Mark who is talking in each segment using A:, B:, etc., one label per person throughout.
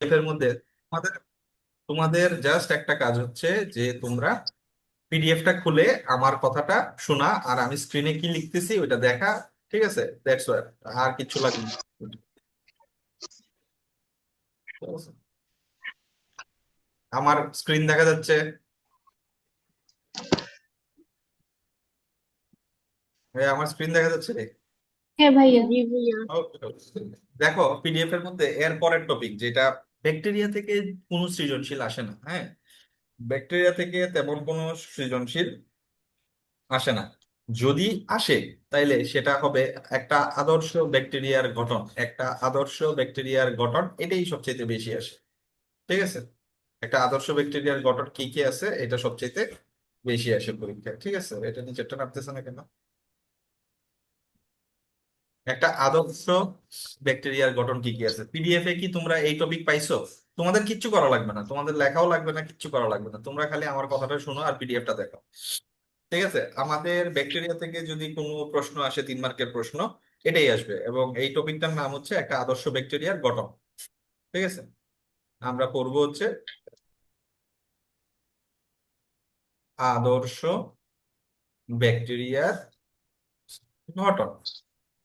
A: এর মধ্যে তোমাদের তোমাদের জাস্ট একটা কাজ হচ্ছে যে তোমরা পিডিএফটা খুলে আমার কথাটা শোনা, আর আমি স্ক্রিনে কি লিখতেছি ওইটা দেখা। ঠিক আছে, দ্যাটস ওয়াই। আর কিছু লাগবে না। ঠিক আছে? আমার স্ক্রিন দেখা যাচ্ছে? আমার স্ক্রিন দেখা যাচ্ছে রে?
B: হ্যাঁ ভাইয়া, জি ভাইয়া।
A: Okay, okay. দেখো পিডিএফ এর মধ্যে এর পরের টপিক যেটা, ব্যাকটেরিয়া থেকে কোনো সৃজনশীল আসে না। হ্যাঁ, ব্যাকটেরিয়া থেকে তেমন কোনো সৃজনশীল আসে না। যদি আসে তাইলে সেটা হবে একটা আদর্শ ব্যাকটেরিয়ার গঠন। একটা আদর্শ ব্যাকটেরিয়ার গঠন এটাই সবচেয়ে বেশি আসে। ঠিক আছে, একটা আদর্শ ব্যাকটেরিয়ার গঠন কি কি আছে এটা সবচেয়ে বেশি আসে পরীক্ষায়। ঠিক আছে, এটা নিচেরটা নামতেছে না কেন? একটা আদর্শ ব্যাকটেরিয়ার গঠন কি কি আছে পিডিএফ এ, কি তোমরা এই টপিক পাইছো? তোমাদের কিচ্ছু করা লাগবে না, তোমাদের লেখাও লাগবে না, কিচ্ছু করা লাগবে না, তোমরা খালি আমার কথাটা শোনো আর পিডিএফটা দেখো। ঠিক আছে, আমাদের ব্যাকটেরিয়া থেকে যদি কোনো প্রশ্ন আসে 3 মার্কের প্রশ্ন, এটাই আসবে, এবং এই টপিকটার নাম হচ্ছে একটা আদর্শ ব্যাকটেরিয়ার গঠন। ঠিক আছে, আমরা পড়বো হচ্ছে আদর্শ ব্যাকটেরিয়ার গঠন।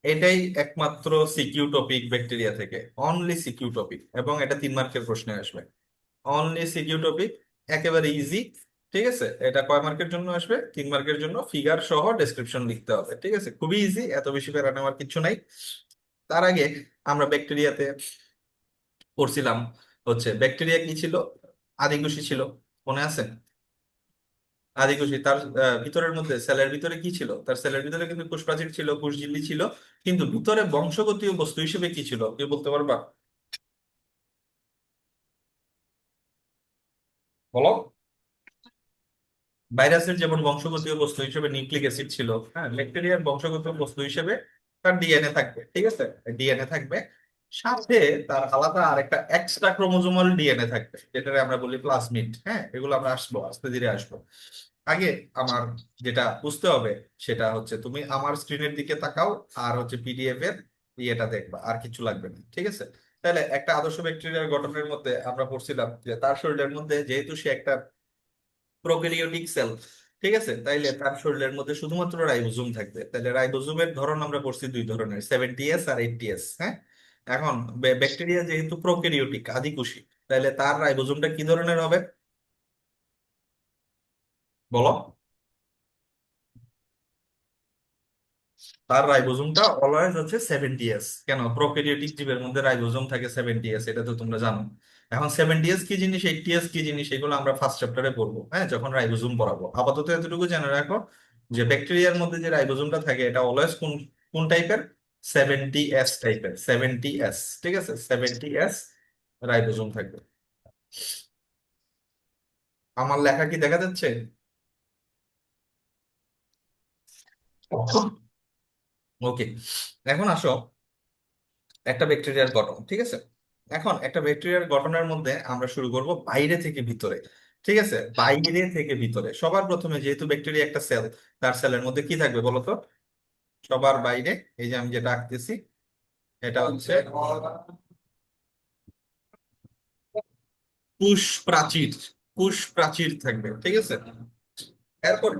A: এটাই একমাত্র সিকিউ টপিক ব্যাকটেরিয়া থেকে, অনলি সিকিউ টপিক, এবং এটা 3 মার্কের প্রশ্নে আসবে। অনলি সিকিউ টপিক, একেবারে ইজি। ঠিক আছে, এটা কয় মার্কের জন্য আসবে? 3 মার্কের জন্য, ফিগার সহ ডেসক্রিপশন লিখতে হবে। ঠিক আছে, খুবই ইজি, এত বেশি প্যারা নেওয়ার কিছু নাই। তার আগে আমরা ব্যাকটেরিয়াতে পড়ছিলাম হচ্ছে ব্যাকটেরিয়া কি ছিল, আদিকোষী ছিল, মনে আছে? আদিকোষী, তার ভিতরের মধ্যে সেলের ভিতরে কি ছিল? তার সেলের ভিতরে কিন্তু কোষপ্রাচীর ছিল, কোষঝিল্লি ছিল, কিন্তু ভিতরে বংশগতীয় বস্তু হিসেবে কি ছিল কেউ বলতে পারবা? বলো। ভাইরাসের যেমন বংশগতীয় বস্তু হিসেবে নিউক্লিক অ্যাসিড ছিল, হ্যাঁ, ব্যাকটেরিয়ার বংশগতীয় বস্তু হিসেবে তার ডিএনএ থাকবে। ঠিক আছে, ডিএনএ থাকবে, সাথে তার আলাদা আরেকটা এক্সট্রা ক্রোমোজোমাল ডিএনএ থাকবে, যেটা আমরা বলি প্লাজমিড। হ্যাঁ, এগুলো আমরা আসবো, আস্তে ধীরে আসবো। আগে আমার যেটা বুঝতে হবে সেটা হচ্ছে তুমি আমার স্ক্রিনের দিকে তাকাও, আর হচ্ছে পিডিএফ এর ইয়েটা দেখবা, আর কিছু লাগবে না। ঠিক আছে, তাহলে একটা আদর্শ ব্যাকটেরিয়ার গঠনের মধ্যে আমরা পড়ছিলাম যে তার শরীরের মধ্যে যেহেতু সে একটা প্রোক্যারিওটিক সেল, ঠিক আছে, তাইলে তার শরীরের মধ্যে শুধুমাত্র রাইবোজোম থাকবে। তাহলে রাইবোজোমের ধরন আমরা পড়ছি 2 ধরনের, 70S আর 80S। হ্যাঁ, এখন ব্যাকটেরিয়া যেহেতু প্রোক্যারিওটিক আদিকোষী, তাহলে তার রাইবোজোমটা কি ধরনের হবে বলো? তার রাইবোজোমটা অলওয়েজ হচ্ছে 70S। কেন? প্রোক্যারিওটিক জীবের মধ্যে রাইবোজোম থাকে 70S, এটা তো তোমরা জানো। এখন 70S কি জিনিস, 80S কি জিনিস, এগুলো আমরা ফার্স্ট চ্যাপ্টারে পড়বো, হ্যাঁ, যখন রাইবোজোম পড়াবো। আপাতত এতটুকু জেনে রাখো যে ব্যাকটেরিয়ার মধ্যে যে রাইবোজোমটা থাকে এটা অলওয়েজ কোন কোন টাইপের? 70S টাইপের, 70S। ঠিক আছে, 70S রাইবোজোম থাকবে। আমার লেখা কি দেখা যাচ্ছে? ওকে, এখন আসো একটা ব্যাকটেরিয়ার গঠন। ঠিক আছে, এখন একটা ব্যাকটেরিয়ার গঠনের মধ্যে আমরা শুরু করব বাইরে থেকে ভিতরে। ঠিক আছে, বাইরে থেকে ভিতরে সবার প্রথমে, যেহেতু ব্যাকটেরিয়া একটা সেল, তার সেলের মধ্যে কি থাকবে বলো তো? সবার বাইরে, এই যে আমি যেটা আঁকতেছি, এটা হচ্ছে কোষ প্রাচীর। কোষ প্রাচীর থাকবে। ঠিক আছে, এরপর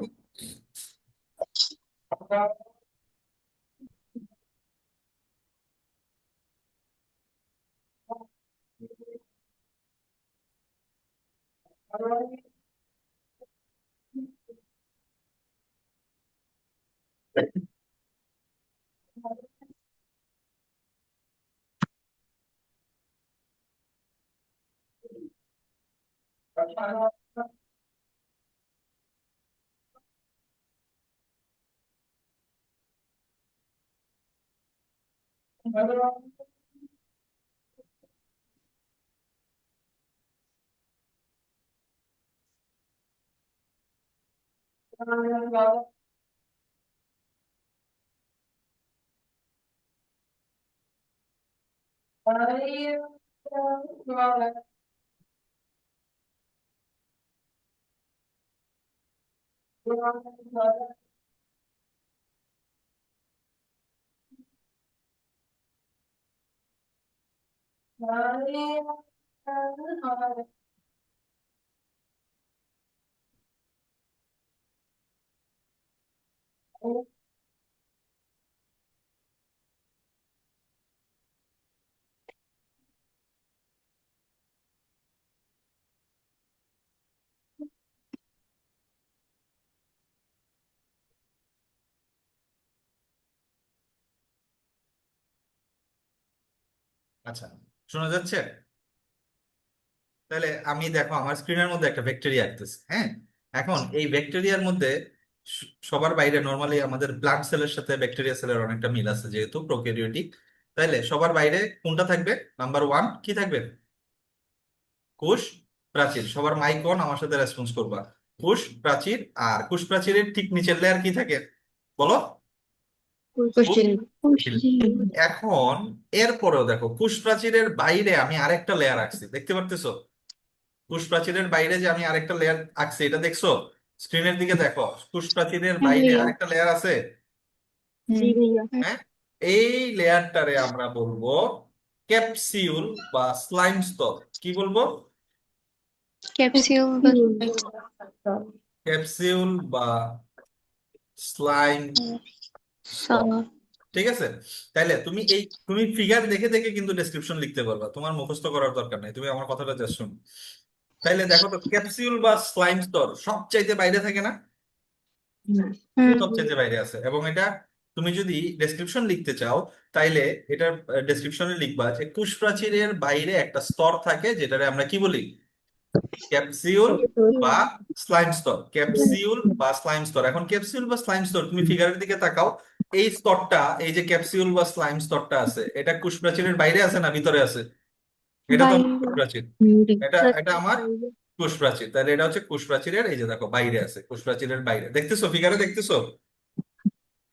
A: আচ্ছা, শোনা যাচ্ছে? তাহলে আমি দেখো আমার স্ক্রিনের মধ্যে একটা ব্যাকটেরিয়া আঁকতেছি, হ্যাঁ। এখন এই ব্যাকটেরিয়ার মধ্যে সবার বাইরে নর্মালি আমাদের ব্লাড সেলের সাথে ব্যাকটেরিয়া সেলের অনেকটা মিল আছে যেহেতু প্রোক্যারিওটিক। তাইলে সবার বাইরে কোনটা থাকবে? নাম্বার ওয়ান কি থাকবে? কোষ প্রাচীর। সবার মাইক অন, আমার সাথে রেসপন্স করবা। কোষ প্রাচীর। আর কোষ প্রাচীরের ঠিক নিচের লেয়ার কি থাকে বলো? কোষ
B: Question.
A: ঝিল্লি। এখন এরপরেও দেখো কোষ প্রাচীরের বাইরে আমি আরেকটা লেয়ার আঁকছি, দেখতে পারতেছো? কোষ প্রাচীরের বাইরে যে আমি আরেকটা লেয়ার আঁকছি, এটা দেখছো? স্ক্রিনের দিকে দেখো, কোষ প্রাচীরের
B: হ্যাঁ
A: বাইরে
B: ভাইয়া।
A: আরেকটা লেয়ার আছে।
B: জি ভাইয়া।
A: হ্যাঁ, এই লেয়ারটারে আমরা বলবো ক্যাপসিউল বা স্লাইম স্তর। কি বলবো?
C: ক্যাপসিউল
A: ক্যাপসিউল বা স্লাইম স্তর। ঠিক আছে। তাইলে তুমি ফিগার দেখে দেখে কিন্তু ডেসক্রিপশন লিখতে পারবা, তোমার মুখস্থ করার দরকার নাই, তুমি আমার কথাটা জাস্ট শুনো। তাইলে দেখো তো, ক্যাপসিউল বা স্লাইম স্তর সবচাইতে বাইরে থাকে না? সবচাইতে বাইরে আছে। এবং এটা তুমি যদি ডেসক্রিপশন লিখতে চাও, তাইলে এটা ডেসক্রিপশনে লিখবা যে কোষ প্রাচীরের বাইরে একটা স্তর থাকে যেটারে আমরা কি বলি? ক্যাপসিউল বা স্লাইম স্তর। ক্যাপসিউল বা স্লাইম স্তর। এখন ক্যাপসিউল বা স্লাইম স্তর, তুমি ফিগারের দিকে তাকাও। এই স্তরটা, এই যে ক্যাপসিউল বা স্লাইম স্তরটা আছে, এটা কোষ প্রাচীরের বাইরে আছে না ভিতরে আছে? এটা তো আমার
C: বাইরে।
A: কোষ প্রাচীর। এটা এটা আমার কোষ প্রাচীর। তাহলে এটা হচ্ছে কোষ প্রাচীরের, এই যে দেখো বাইরে আছে, কোষ প্রাচীরের বাইরে। দেখতেছো ফিগারে? দেখতেছো?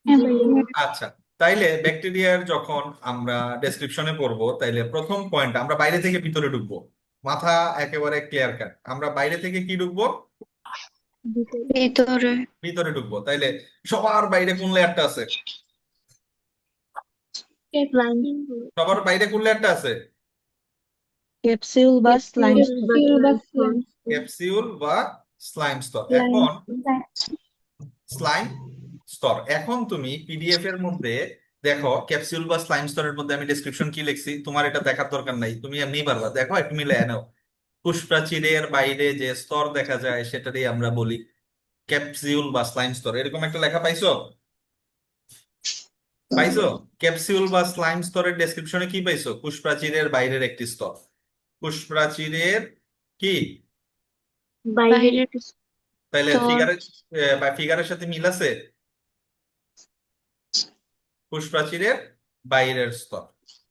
B: হ্যাঁ ভাইয়া।
A: আচ্ছা, তাইলে ব্যাকটেরিয়ার যখন আমরা ডেসক্রিপশনে পড়বো, তাইলে প্রথম পয়েন্ট আমরা বাইরে থেকে ভিতরে ঢুকবো। মাথা একেবারে ক্লিয়ার কাট, আমরা বাইরে থেকে কি ঢুকবো?
C: ভিতরে।
A: ভিতরে ঢুকবো। তাইলে সবার বাইরে কোন লেয়ারটা আছে? সবার বাইরে কোন লেয়ারটা আছে?
D: ক্যাপসিউল বা স্লাইম
A: ক্যাপসিউল বা স্লাইম স্তর। এখন স্লাইম স্তর, এখন তুমি পিডিএফ এর মধ্যে দেখো ক্যাপসিউল বা স্লাইম স্তরের মধ্যে আমি ডেসক্রিপশন কি লিখছি, তোমার এটা দেখার দরকার নাই, তুমি এমনি পারবা। দেখো একটু মিলে নাও। কোষ প্রাচীরের বাইরে যে স্তর দেখা যায় সেটারই আমরা বলি ক্যাপসিউল বা স্লাইম স্তর। এরকম একটা লেখা পাইছো? পাইছো? ক্যাপসিউল বা স্লাইম স্তরের ডেসক্রিপশনে কি পাইছো? কোষ প্রাচীরের বাইরের একটি স্তর। কোষ প্রাচীরের কি?
C: বাইরের
A: তাইলে
C: স্তর।
A: ফিগারের ফিগারের সাথে মিল আছে? কোষ প্রাচীরের বাইরের স্তর।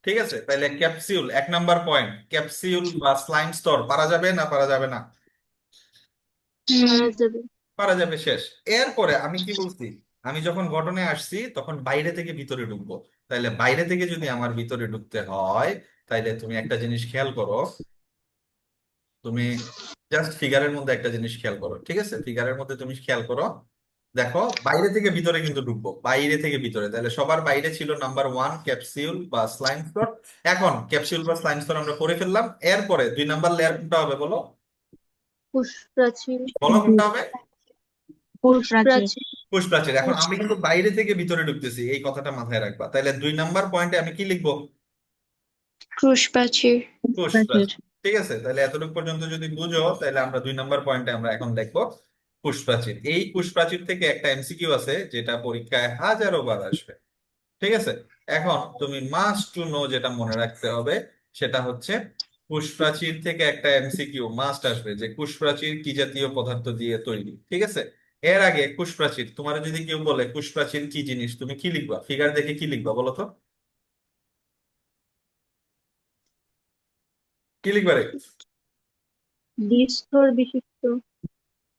A: ঠিক আছে, তাইলে ক্যাপসিউল, এক নাম্বার পয়েন্ট, ক্যাপসিউল বা স্লাইম স্তর পারা যাবে না পারা যাবে না? পারা যাবে, শেষ। এরপরে আমি কি বলছি? আমি যখন গঠনে আসছি তখন বাইরে থেকে ভিতরে ঢুকবো। তাইলে বাইরে থেকে যদি আমার ভিতরে ঢুকতে হয়, তাইলে তুমি একটা জিনিস খেয়াল করো। তুমি জাস্ট ফিগারের মধ্যে একটা জিনিস খেয়াল করো, ঠিক আছে? ফিগারের মধ্যে তুমি খেয়াল করো, দেখো বাইরে থেকে ভিতরে কিন্তু ঢুকবো, বাইরে থেকে ভিতরে। তাহলে সবার বাইরে ছিল নাম্বার ওয়ান ক্যাপসিউল বা স্লাইম স্তর। এখন ক্যাপসিউল বা স্লাইম স্তর আমরা করে ফেললাম। এরপরে দুই নাম্বার লেয়ার কোনটা হবে বলো? বলো কোনটা হবে?
D: প্রাচীর।
A: কোষ প্রাচীর। এখন আমি কিন্তু বাইরে থেকে ভিতরে ঢুকতেছি, এই কথাটা মাথায় রাখবা। তাহলে দুই নাম্বার পয়েন্টে আমি কি লিখবো?
C: ক্রুশ প্রাচীর।
A: কোষ
D: প্রাচীর।
A: প্রাচীর। ঠিক আছে, তাহলে এতটুকু পর্যন্ত যদি বুঝো, তাহলে আমরা দুই নাম্বার পয়েন্টে আমরা এখন দেখবো কোষ প্রাচীর। এই কোষ প্রাচীর থেকে একটা এমসিকিউ আছে যেটা পরীক্ষায় হাজারো বার আসবে। ঠিক আছে, এখন তুমি মাস্ট টু নো যেটা মনে রাখতে হবে সেটা হচ্ছে কোষ প্রাচীর থেকে একটা এমসিকিউ মাস্ট আসবে যে কোষ প্রাচীর কি জাতীয় পদার্থ দিয়ে তৈরি। ঠিক আছে, এর আগে কোষ প্রাচীর, তোমার যদি কেউ বলে কোষ প্রাচীর কি জিনিস, তুমি কি লিখবা? ফিগার দেখে কি লিখবা বলো তো? কি লিখবা রে?
B: দ্বিস্তর বিশিষ্ট।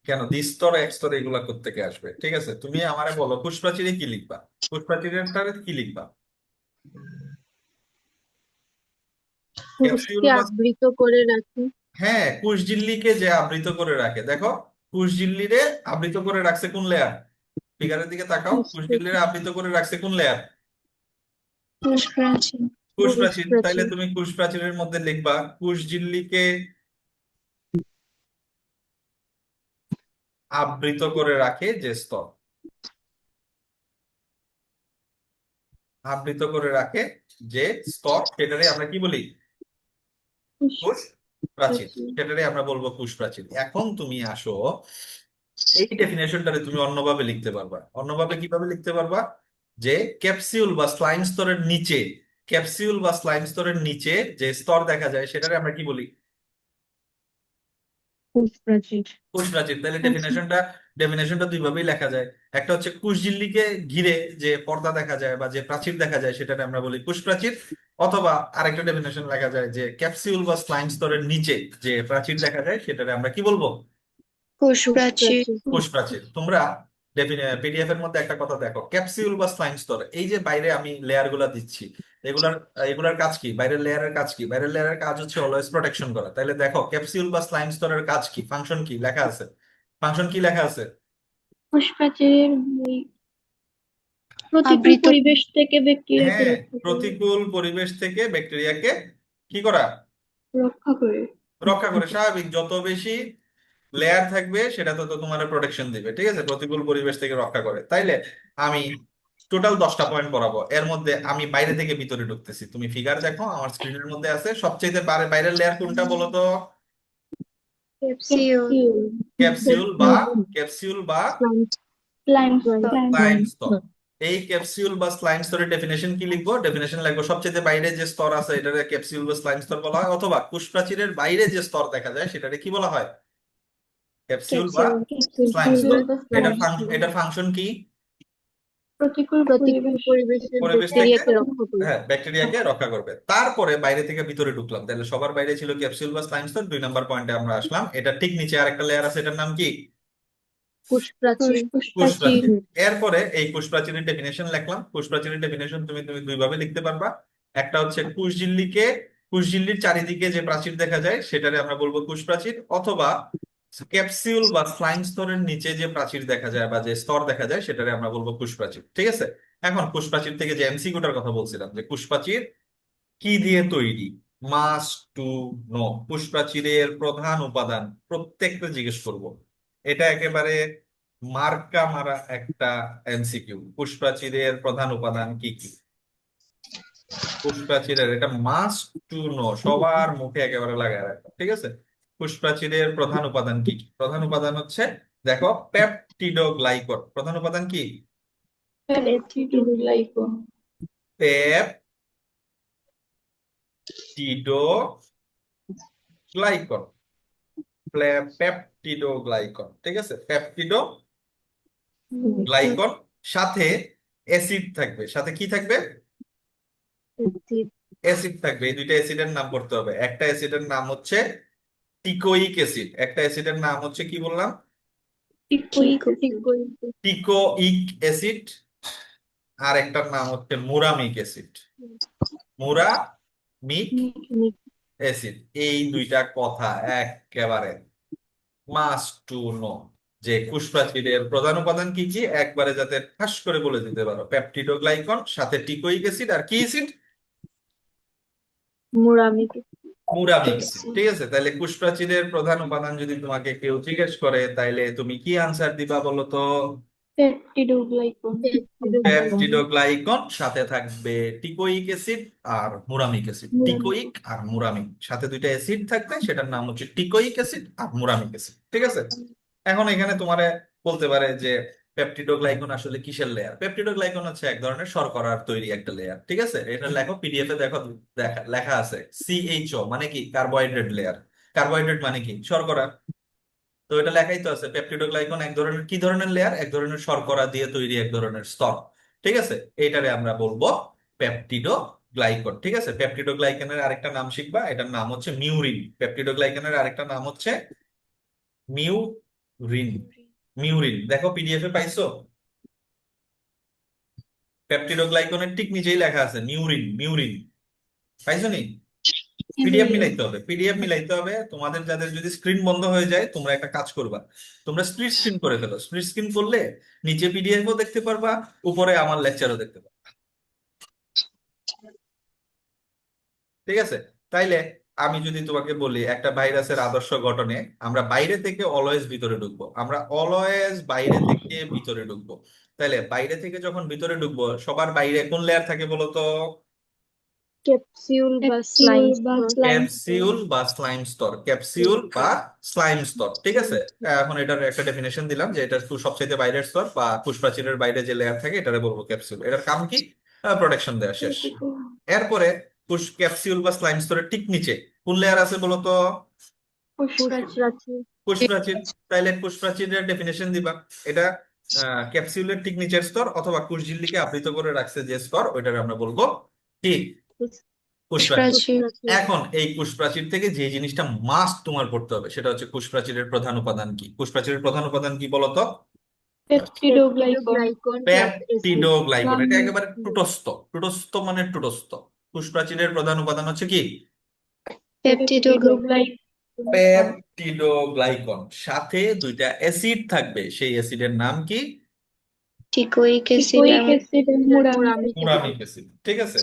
A: কেন দ্বিস্তর একস্তর এগুলা কোত্থেকে আসবে? ঠিক আছে, তুমি আমারে বলো কোষ প্রাচীরে কি লিখবা? কোষ প্রাচীরের কি লিখবা? ক্যাপসিউল
B: কোষকে
A: বা,
B: আবৃত করে রাখে।
A: হ্যাঁ, কোষঝিল্লিকে যে আবৃত করে রাখে। দেখো কোষঝিল্লিরে আবৃত করে রাখছে কোন লেয়ার? ফিগারের দিকে তাকাও, কোষঝিল্লিরে আবৃত করে রাখছে কোন লেয়ার?
C: ক্রুশ প্রাচীর।
A: কোষ
B: কোষ
A: প্রাচীর, তাইলে
B: প্রাচীর।
A: তুমি কোষ প্রাচীরের মধ্যে লিখবা কোষ ঝিল্লিকে আবৃত করে রাখে যে স্তর, আবৃত করে রাখে যে স্তর সেটারে আমরা কি বলি?
B: কোষ
A: কোষ প্রাচীর।
B: প্রাচীর।
A: সেটারে আমরা বলবো কোষ প্রাচীর। এখন তুমি আসো, এই ডেফিনেশনটারে তুমি অন্যভাবে লিখতে পারবা। অন্যভাবে কিভাবে লিখতে পারবা? যে ক্যাপসিউল বা স্লাইম স্তরের নিচে, ক্যাপসিউল বা স্লাইম স্তরের নিচে যে স্তর দেখা যায় সেটারে আমরা কি বলি?
D: কোষ প্রাচীর।
A: কোষ প্রাচীর। তাহলে
B: আচ্ছা।
A: ডেফিনেশনটা দুই ভাবেই লেখা যায়। একটা হচ্ছে কোষ ঝিল্লিকে ঘিরে যে পর্দা দেখা যায় বা যে প্রাচীর দেখা যায় সেটাকে আমরা বলি কোষ প্রাচীর। অথবা আরেকটা ডেফিনেশন লেখা যায় যে ক্যাপসিউল বা স্লাইম স্তরের নিচে যে প্রাচীর দেখা যায় সেটাকে আমরা কি বলবো?
C: কোষ
B: কোষ
C: প্রাচীর।
B: প্রাচীর।
A: কোষ প্রাচীর। তোমরা পিডিএফ এর মধ্যে একটা কথা দেখো, ক্যাপসিউল বা স্লাইম স্তর, এই যে বাইরে আমি লেয়ার গুলা দিচ্ছি, এগুলার এগুলার কাজ কি? বাইরের লেয়ারের কাজ কি? বাইরের লেয়ারের কাজ হচ্ছে অলওয়েজ প্রোটেকশন করা। তাহলে দেখো ক্যাপসিউল বা স্লাইম স্তরের কাজ কি, ফাংশন কি লেখা আছে? ফাংশন কি লেখা আছে?
B: কোষ প্রাচীরের ওই প্রতিকূল
C: আবৃত।
B: পরিবেশ থেকে ব্যাকটেরিয়াকে
A: হ্যাঁ,
B: রক্ষা করে।
A: প্রতিকূল পরিবেশ থেকে ব্যাকটেরিয়াকে কি করা?
B: রক্ষা করে।
A: রক্ষা করে। স্বাভাবিক, যত বেশি লেয়ার থাকবে সেটা তো তোমার প্রোটেকশন দিবে, ঠিক আছে, প্রতিকূল পরিবেশ থেকে রক্ষা করে। তাইলে আমি টোটাল 10টা পয়েন্ট পড়াবো, এর মধ্যে আমি বাইরে থেকে ভিতরে ঢুকতেছি। তুমি ফিগার দেখো আমার স্ক্রিনের মধ্যে আছে, সবচেয়ে বাইরের লেয়ার কোনটা বলো তো?
C: ক্যাপসিউল।
B: ক্যাপসিউল।
A: ক্যাপসিউল বা ক্যাপসিউল বা
B: স্লাইম। স্লাইম স্তর।
A: স্লাইম স্তর। এই ক্যাপসিউল বা স্লাইম স্তরের ডেফিনেশন কি লিখবো? ডেফিনেশন লিখবো সবচেয়ে বাইরে যে স্তর আছে এটাকে ক্যাপসিউল বা স্লাইম স্তর বলা হয়, অথবা কোষ প্রাচীরের বাইরে যে স্তর দেখা যায় সেটাকে কি বলা হয়? ক্যাপসিউল বা
C: ক্যাপসিউল।
A: স্লাইম স্তর।
B: ক্যাপসিউল বা স্লাইম স্তর।
A: এটার ফাংশন কি?
B: প্রতিকূল
C: প্রতিকূল
B: পরিবেশ
C: পরিবেশের
A: পরিবেশ থেকে,
B: ব্যাকটেরিয়াকে রক্ষা করে।
A: হ্যাঁ, ব্যাকটেরিয়াকে রক্ষা করবে। তারপরে বাইরে থেকে ভিতরে ঢুকলাম, তাহলে সবার বাইরে ছিল ক্যাপসুল বা স্লাইম স্তর। 2 নম্বর পয়েন্টে আমরা আসলাম, এটা ঠিক নিচে আরেকটা লেয়ার আছে, এটার নাম কি?
B: কোষ প্রাচীর।
C: কোষ
A: কোষ
C: প্রাচীর।
A: প্রাচীর। এরপরে এই কোষ প্রাচীরের ডেফিনেশন লিখলাম। কোষ প্রাচীরের ডেফিনেশন তুমি তুমি দুই ভাবে লিখতে পারবা। একটা হচ্ছে কোষ ঝিল্লির চারিদিকে যে প্রাচীর দেখা যায় সেটারে আমরা বলবো কোষ প্রাচীর, অথবা ক্যাপসিউল বা স্লাইম স্তরের নিচে যে প্রাচীর দেখা যায় বা যে স্তর দেখা যায় সেটারে আমরা বলবো কোষ প্রাচীর, ঠিক আছে। এখন কোষ প্রাচীর থেকে যে এমসিকিউটার কথা বলছিলাম, যে কোষ প্রাচীর কি দিয়ে তৈরি, মাস্ট টু নো। কোষ প্রাচীরের প্রধান উপাদান প্রত্যেকটা জিজ্ঞেস করব, এটা একেবারে মার্কা মারা একটা এমসিকিউ। কোষ প্রাচীরের প্রধান উপাদান কি কি? কোষ প্রাচীরের এটা মাস্ট টু নো, সবার মুখে একেবারে লাগায় রাখো, ঠিক আছে। কোষ প্রাচীরের প্রধান উপাদান কি কি? প্রধান উপাদান হচ্ছে, দেখো, পেপটিডোগ্লাইকন। প্রধান উপাদান কি?
B: পেপটিডোগ্লাইকন।
A: পেপটিডোগ্লাইকন, পেপটিডোগ্লাইকন, ঠিক আছে, পেপটিডোগ্লাইকন। সাথে অ্যাসিড থাকবে, সাথে কি থাকবে? অ্যাসিড থাকবে। এই দুইটা অ্যাসিডের নাম করতে হবে। একটা অ্যাসিডের নাম হচ্ছে টিকোইক অ্যাসিড, একটা অ্যাসিডের নাম হচ্ছে কি বললাম?
B: টিকোইক অ্যাসিড।
A: টিকোইক অ্যাসিড। আর একটার নাম হচ্ছে মুরামিক অ্যাসিড, মুরামিক অ্যাসিড। এই দুইটা কথা একেবারে মাস্ট টু নো, যে কোষ প্রাচীরের প্রধান উপাদান কি কি একবারে যাতে ঠাস করে বলে দিতে পারো। পেপটিডোগ্লাইকন, সাথে টিকোইক অ্যাসিড, আর কি acid?
B: Muramic
A: muramic acid,
B: acid.
A: ঠিক আছে। তাহলে কোষ প্রাচীরের প্রধান উপাদান যদি তোমাকে কেউ জিজ্ঞেস করে তাইলে তুমি কি আনসার দিবা বলো তো?
B: পেপটিডোগ্লাইকন।
A: পেপটিডোগ্লাইকন, সাথে থাকবে টিকোইক অ্যাসিড আর মুরামিক অ্যাসিড।
B: মুরামিক।
A: টিকোইক আর মুরামিক, সাথে দুইটা অ্যাসিড থাকবে, সেটার নাম হচ্ছে টিকোইক অ্যাসিড আর মুরামিক অ্যাসিড, ঠিক আছে। এখন এখানে তোমারে বলতে পারে যে পেপটিডোগ্লাইকন আসলে কিসের লেয়ার? পেপটিডোগ্লাইকন হচ্ছে এক ধরনের শর্করার তৈরি একটা লেয়ার, ঠিক আছে। এটা লেখো পিডিএফ এ, দেখো লেখা আছে সিএইচও মানে কি? Carbohydrate layer. কার্বোহাইড্রেট মানে কি? শর্করা। তো এটা লেখাই তো আছে, পেপটিডোগ্লাইকন এক ধরনের কি ধরনের লেয়ার? এক ধরনের শর্করা দিয়ে তৈরি এক ধরনের স্তর, ঠিক আছে। এইটারে আমরা বলবো পেপটিডোগ্লাইকন, ঠিক আছে। পেপটিডোগ্লাইকনের আরেকটা নাম শিখবা, এটার নাম হচ্ছে মিউরিন। পেপটিডোগ্লাইকনের আরেকটা নাম হচ্ছে মিউরিন। মিউরিন দেখো পিডিএফ এ পাইছো? পেপটিডোগ্লাইকনের ঠিক নিচেই লেখা আছে মিউরিন, মিউরিন। পাইছো নি? পিডিএফ মিলাইতে হবে, পিডিএফ মিলাইতে হবে। তোমাদের যাদের যদি স্ক্রিন বন্ধ হয়ে যায় তোমরা একটা কাজ করবা, তোমরা স্প্লিট স্ক্রিন করে ফেলো। স্প্লিট স্ক্রিন করলে নিচে পিডিএফও দেখতে পারবা, উপরে আমার লেকচারও দেখতে পারবা। ঠিক আছে? তাইলে আমি যদি তোমাকে বলি একটা ভাইরাসের আদর্শ গঠনে আমরা বাইরে থেকে অলওয়েজ ভিতরে ঢুকবো, আমরা অলওয়েজ বাইরে থেকে ভিতরে ঢুকবো। তাইলে বাইরে থেকে যখন ভিতরে ঢুকবো সবার বাইরে কোন লেয়ার থাকে বলো তো?
B: ক্যাপসিউল বা স্লাইম
A: ক্যাপসিউল বা স্লাইম স্তর, ক্যাপসিউল বা স্লাইম স্তর, ঠিক আছে? এখন এটার একটা ডেফিনেশন দিলাম যে এটা সবচেয়ে বাইরের স্তর বা কোষপ্রাচীরের বাইরে যে লেয়ার থাকে এটারে বলবো ক্যাপসিউল। এটার কাম কি? প্রোটেকশন দেওয়া, শেষ। এরপরে ক্যাপসিউল বা স্লাইম স্তরের ঠিক নিচে কোন লেয়ার আছে বলো তো?
B: কোষপ্রাচীর
A: কোষপ্রাচীর। তাইলে কোষপ্রাচীরের ডেফিনেশন দিবা, এটা ক্যাপসিউলের ঠিক নিচের স্তর অথবা কোষঝিল্লিকে আবৃত করে রাখছে যে স্তর, ওইটারে আমরা বলবো কি? কোষপ্রাচীর।
C: প্রাচীর
A: এখন এই কোষপ্রাচীর থেকে যে জিনিসটা মাস্ট তোমার পড়তে হবে সেটা হচ্ছে কোষপ্রাচীরের প্রধান উপাদান কি? কোষপ্রাচীরের প্রধান উপাদান কি বলতো?
B: পেপটিডোগ্লাইকন
A: পেপটিডোগ্লাইকন। এটা একেবারে টুটস্থ, টুটস্থ মানে টুটস্থ। কোষপ্রাচীরের প্রধান উপাদান হচ্ছে কি?
C: পেপটিডোগ্লাইকন
A: পেপটিডোগ্লাইকন। সাথে দুইটা অ্যাসিড থাকবে, সেই অ্যাসিডের নাম কি?
C: টিকোইক অ্যাসিড
A: মুরামিক অ্যাসিড, ঠিক আছে?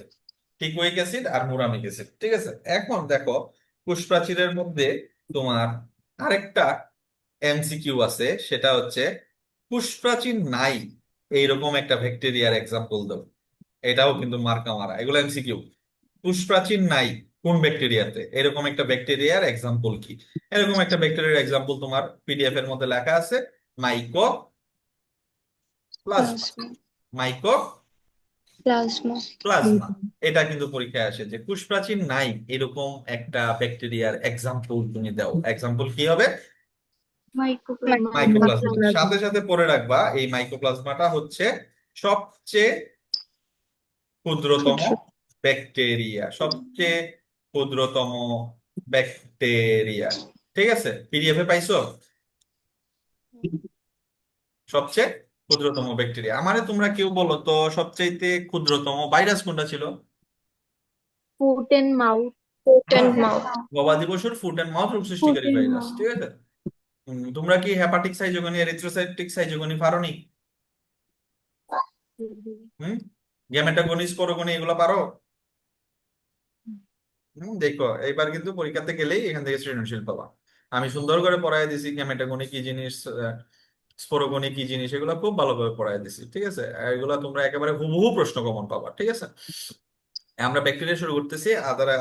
A: টিকোইক অ্যাসিড আর মুরামিক অ্যাসিড, ঠিক আছে? এখন দেখো কোষপ্রাচীরের মধ্যে তোমার আরেকটা এমসিকিউ আছে, সেটা হচ্ছে কোষপ্রাচীর নাই এইরকম একটা ব্যাকটেরিয়ার এক্সাম্পল দাও। এটাও কিন্তু মার্কা মারা, এগুলো এমসিকিউ। কোষপ্রাচীর নাই কোন ব্যাকটেরিয়াতে, এরকম একটা ব্যাকটেরিয়ার এক্সাম্পল কি? এরকম একটা ব্যাকটেরিয়ার এক্সাম্পল তোমার পিডিএফ এর মধ্যে লেখা আছে, mycoplasma.
C: Plasma
A: মাইকো
C: plasma
A: plasma. এটা কিন্তু পরীক্ষায় আসে যে কোষপ্রাচীর নাই এরকম একটা ব্যাকটেরিয়ার এক্সাম্পল তুমি দাও। এক্সাম্পল কি হবে? মাইকোপ্লাজমা। সাথে সাথে পড়ে রাখবা এই মাইকোপ্লাজমাটা হচ্ছে সবচেয়ে ক্ষুদ্রতম ব্যাকটেরিয়া, সবচেয়ে ক্ষুদ্রতম ব্যাকটেরিয়া, ঠিক আছে? পিডিএফ এ পাইছো সবচেয়ে ক্ষুদ্রতম ব্যাকটেরিয়া। আমারে তোমরা কেউ বলো তো সবচাইতে ক্ষুদ্রতম ভাইরাস কোনটা ছিল?
B: Foot and mouth
C: and mouth
A: গবাদি পশুর ফুট অ্যান্ড মাউথ রোগ সৃষ্টিকারী ভাইরাস, ঠিক আছে? তোমরা কি হেপাটিক সাইজোগনি এরিথ্রোসাইটিক সাইজোগনি পারোনি? হুম, গ্যামেটোগনি স্পোরোগনি এগুলো পারো? দেখো এইবার কিন্তু পরীক্ষাতে গেলেই এখান থেকে সৃজনশীল পাবা। আমি সুন্দর করে পড়ায় দিছি গ্যামেটোগনি কি জিনিস, স্পোরোগনি কি জিনিস, এগুলো খুব ভালোভাবে পড়ায় দিছি, ঠিক আছে? এগুলো তোমরা একেবারে হুবহু প্রশ্ন কমন পাবা, ঠিক আছে? আমরা ব্যাকটেরিয়া শুরু করতেছি,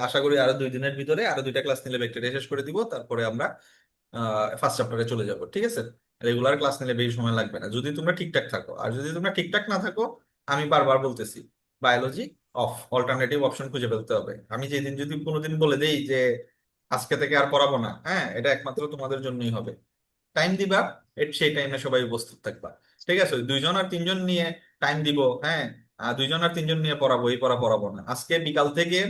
A: আশা করি আরো 2 দিনের ভিতরে আরো 2টা ক্লাস নিলে ব্যাকটেরিয়া শেষ করে দিব, তারপরে আমরা ফার্স্ট চ্যাপ্টারে চলে যাব, ঠিক আছে? রেগুলার ক্লাস নিলে বেশি সময় লাগবে না যদি তোমরা ঠিকঠাক থাকো। আর যদি তোমরা ঠিকঠাক না থাকো, আমি বারবার বলতেছি বায়োলজি অফ, অল্টারনেটিভ অপশন খুঁজে ফেলতে হবে। আমি যেদিন যদি কোনোদিন বলে দেই যে আজকে থেকে আর পড়াবো না, হ্যাঁ, এটা একমাত্র তোমাদের জন্যই হবে। টাইম দিবা, সেই টাইমে সবাই উপস্থিত থাকবা, ঠিক আছে? 2 জন আর 3 জন নিয়ে টাইম দিব, হ্যাঁ, 2 জন আর 3 জন নিয়ে পড়াবো, এই পড়াবো না। আজকে বিকাল থেকে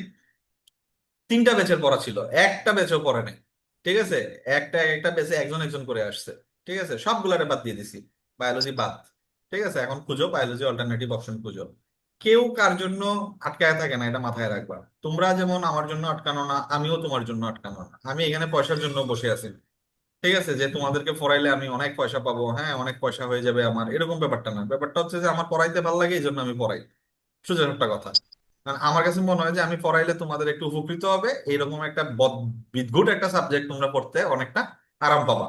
A: 3টা ব্যাচের পড়া ছিল, একটা ব্যাচও পড়ে নাই, ঠিক আছে? একটা একটা ব্যাচে একজন একজন করে আসছে, ঠিক আছে? সবগুলারে বাদ দিয়ে দিছি, বায়োলজি বাদ, ঠিক আছে? এখন খুঁজো বায়োলজি অল্টারনেটিভ অপশন খুঁজো। কেউ কার জন্য আটকায় থাকে না, এটা মাথায় রাখবা। তোমরা যেমন আমার জন্য আটকানো না, আমিও তোমার জন্য আটকানো না। আমি এখানে পয়সার জন্য বসে আছি, ঠিক আছে? যে তোমাদেরকে পড়াইলে আমি অনেক পয়সা পাবো, হ্যাঁ, অনেক পয়সা হয়ে যাবে আমার, এরকম ব্যাপারটা না। ব্যাপারটা হচ্ছে যে আমার পড়াইতে ভালো লাগে, এই জন্য আমি পড়াই। সোজা একটা কথা। কারণ আমার কাছে মনে হয় যে আমি পড়াইলে তোমাদের একটু উপকৃত হবে, এইরকম একটা বিদঘুট একটা সাবজেক্ট তোমরা পড়তে অনেকটা আরাম পাবা।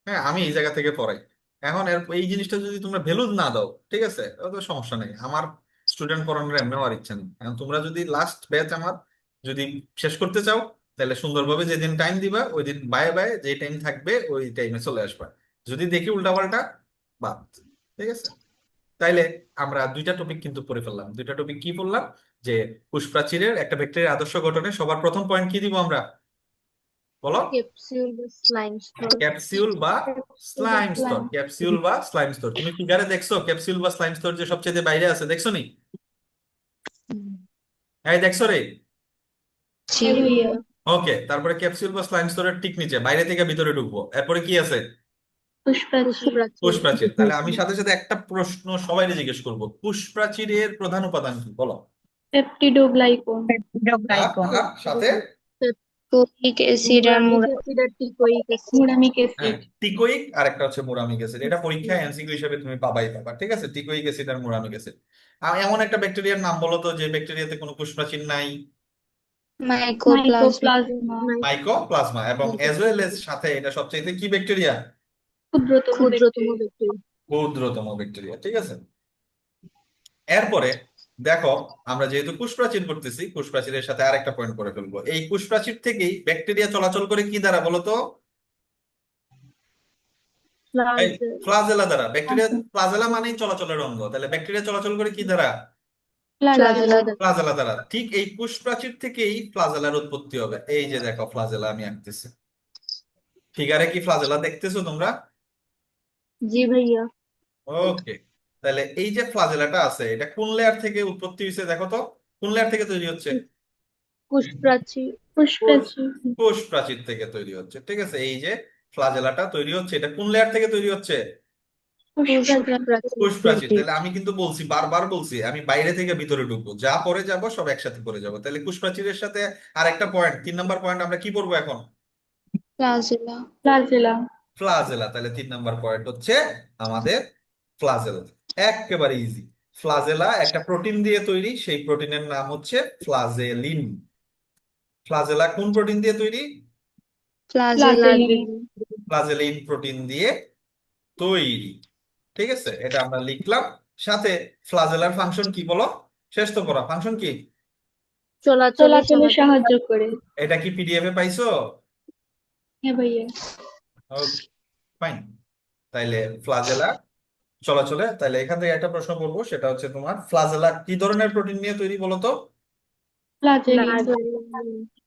A: হ্যাঁ, আমি এই জায়গা থেকে পড়াই। এখন এই জিনিসটা যদি তোমরা ভ্যালু না দাও, ঠিক আছে, তাহলে তো সমস্যা নেই। আমার স্টুডেন্ট পড়ানোর এমনি হওয়ার ইচ্ছা নেই। এখন তোমরা যদি লাস্ট ব্যাচ আমার যদি শেষ করতে চাও, তাহলে সুন্দরভাবে যেদিন টাইম দিবা ওই দিন বায়ে বায়ে যে টাইম থাকবে ওই টাইমে চলে আসবা। যদি দেখি উল্টাপাল্টা, বাদ, ঠিক আছে? তাইলে আমরা 2টা টপিক কিন্তু পড়ে ফেললাম। 2টা টপিক কি পড়লাম? যে কোষপ্রাচীরের একটা ব্যাকটেরিয়ার আদর্শ গঠনে সবার প্রথম পয়েন্ট কি দিব আমরা, বলো?
B: ক্যাপসিউল বা স্লাইম স্তর
A: ক্যাপসিউল বা স্লাইম স্তর। ক্যাপসিউল বা স্লাইম স্তর। তুমি ফিগারে দেখছো ক্যাপসিউল বা স্লাইম স্তর যে সবচেয়ে বাইরে আছে, দেখছো নি? এই দেখছো রে?
C: জি
A: ওকে, তারপরে ক্যাপসিউল বা স্লাইম স্তরের ঠিক নিচে বাইরে থেকে ভিতরে ঢুকবো, এরপরে কি আছে? কোষপ্রাচীর। তাহলে আমি সাথে সাথে একটা প্রশ্ন সবাই জিজ্ঞেস করবো, কোষপ্রাচীরের প্রধান উপাদান কি বলো?
B: পেপটিডোগ্লাইকন
A: আর সাথে
C: টিকোইক অ্যাসিড আর
B: মুরামিক
A: হ্যাঁ,
B: অ্যাসিড
A: টিকোইক আর একটা হচ্ছে মুরামিক অ্যাসিড। এটা পরীক্ষায় এমসিকিউ হিসেবে তুমি পাবাই পাবা, ঠিক আছে? টিকোইক অ্যাসিড আর মুরামিক অ্যাসিড। আর এমন একটা ব্যাকটেরিয়ার নাম বলো তো যে ব্যাকটেরিয়াতে কোনো কোষপ্রাচীর নাই।
C: মাইকোপ্লাজমা,
B: মাইকোপ্লাজমা,
A: মাইকোপ্লাজমা, এবং এজ ওয়েল এজ সাথে এটা সবচাইতে কি ব্যাকটেরিয়া?
B: ক্ষুদ্রতম
C: ক্ষুদ্রতম
B: ব্যাকটেরিয়া।
C: ব্যাকটেরিয়া।
A: ক্ষুদ্রতম ব্যাকটেরিয়া, ঠিক আছে। এরপরে দেখো, আমরা যেহেতু কোষপ্রাচীর করতেছি, কোষপ্রাচীরের সাথে আরেকটা পয়েন্ট করে ফেলবো। এই কোষপ্রাচীর থেকেই ব্যাকটেরিয়া চলাচল করে কি দ্বারা বলো তো? এই
B: ফ্লাজেল,
A: ফ্লাজেলা দ্বারা। ব্যাকটেরিয়া, ফ্লাজেলা মানেই চলাচলের অঙ্গ, তাহলে ব্যাকটেরিয়া চলাচল করে কি দ্বারা?
B: ফ্লাজেলা,
A: ফ্লাজেলা দ্বারা। ঠিক এই কোষপ্রাচীর থেকেই ফ্লাজেলার উৎপত্তি হবে। এই যে দেখো ফ্লাজেলা আমি আঁকতেছি, ফিগারে কি ফ্লাজেলা দেখতেছো তোমরা?
B: জি ভাইয়া।
A: ওকে, তাহলে এই যে ফ্লাজেলাটা আছে, এটা কোন লেয়ার থেকে উৎপত্তি হয়েছে দেখো তো? কোন লেয়ার থেকে তৈরি হচ্ছে?
B: কোষপ্রাচীর,
A: কোষ
B: কোষপ্রাচীর,
A: কোষ প্রাচীর থেকে তৈরি হচ্ছে, ঠিক আছে। এই যে ফ্লাজেলাটা তৈরি হচ্ছে, এটা কোন লেয়ার থেকে তৈরি হচ্ছে?
B: কোষপ্রাচীর।
A: কোষ প্রাচীর। তাহলে আমি কিন্তু বলছি, বারবার বলছি, আমি বাইরে থেকে ভিতরে ঢুকবো, যা পরে যাব সব একসাথে করে যাব। তাহলে কোষ প্রাচীরের সাথে আরেকটা পয়েন্ট, 3 নম্বর পয়েন্ট, আমরা কি পড়বো এখন?
C: প্লাজেলা,
B: ফ্লাজেলা,
A: ফ্লাজেলা। তাহলে 3 নম্বর পয়েন্ট হচ্ছে আমাদের ফ্লাজেলা। একেবারে ইজি। ফ্লাজেলা একটা প্রোটিন দিয়ে তৈরি, সেই প্রোটিনের নাম হচ্ছে ফ্লাজেলিন। ফ্লাজেলা কোন প্রোটিন দিয়ে তৈরি?
C: ফ্লাজেলিন,
A: ফ্লাজেলিন প্রোটিন দিয়ে তৈরি, ঠিক আছে। এটা আমরা লিখলাম। সাথে ফ্লাজেলার ফাংশন কি বলো? শেষ তো করা, ফাংশন কি?
B: চলাচলে সাহায্য করে।
A: এটা কি পিডিএফ এ পাইছো?
B: হ্যাঁ ভাইয়া।
A: ওকে, ফাইন। তাইলে ফ্লাজেলা চলাচলে, তাইলে এখান থেকে একটা প্রশ্ন করবো, সেটা হচ্ছে তোমার ফ্লাজেলা কি ধরনের প্রোটিন নিয়ে তৈরি বলো তো?
B: ফ্লাজেলিন,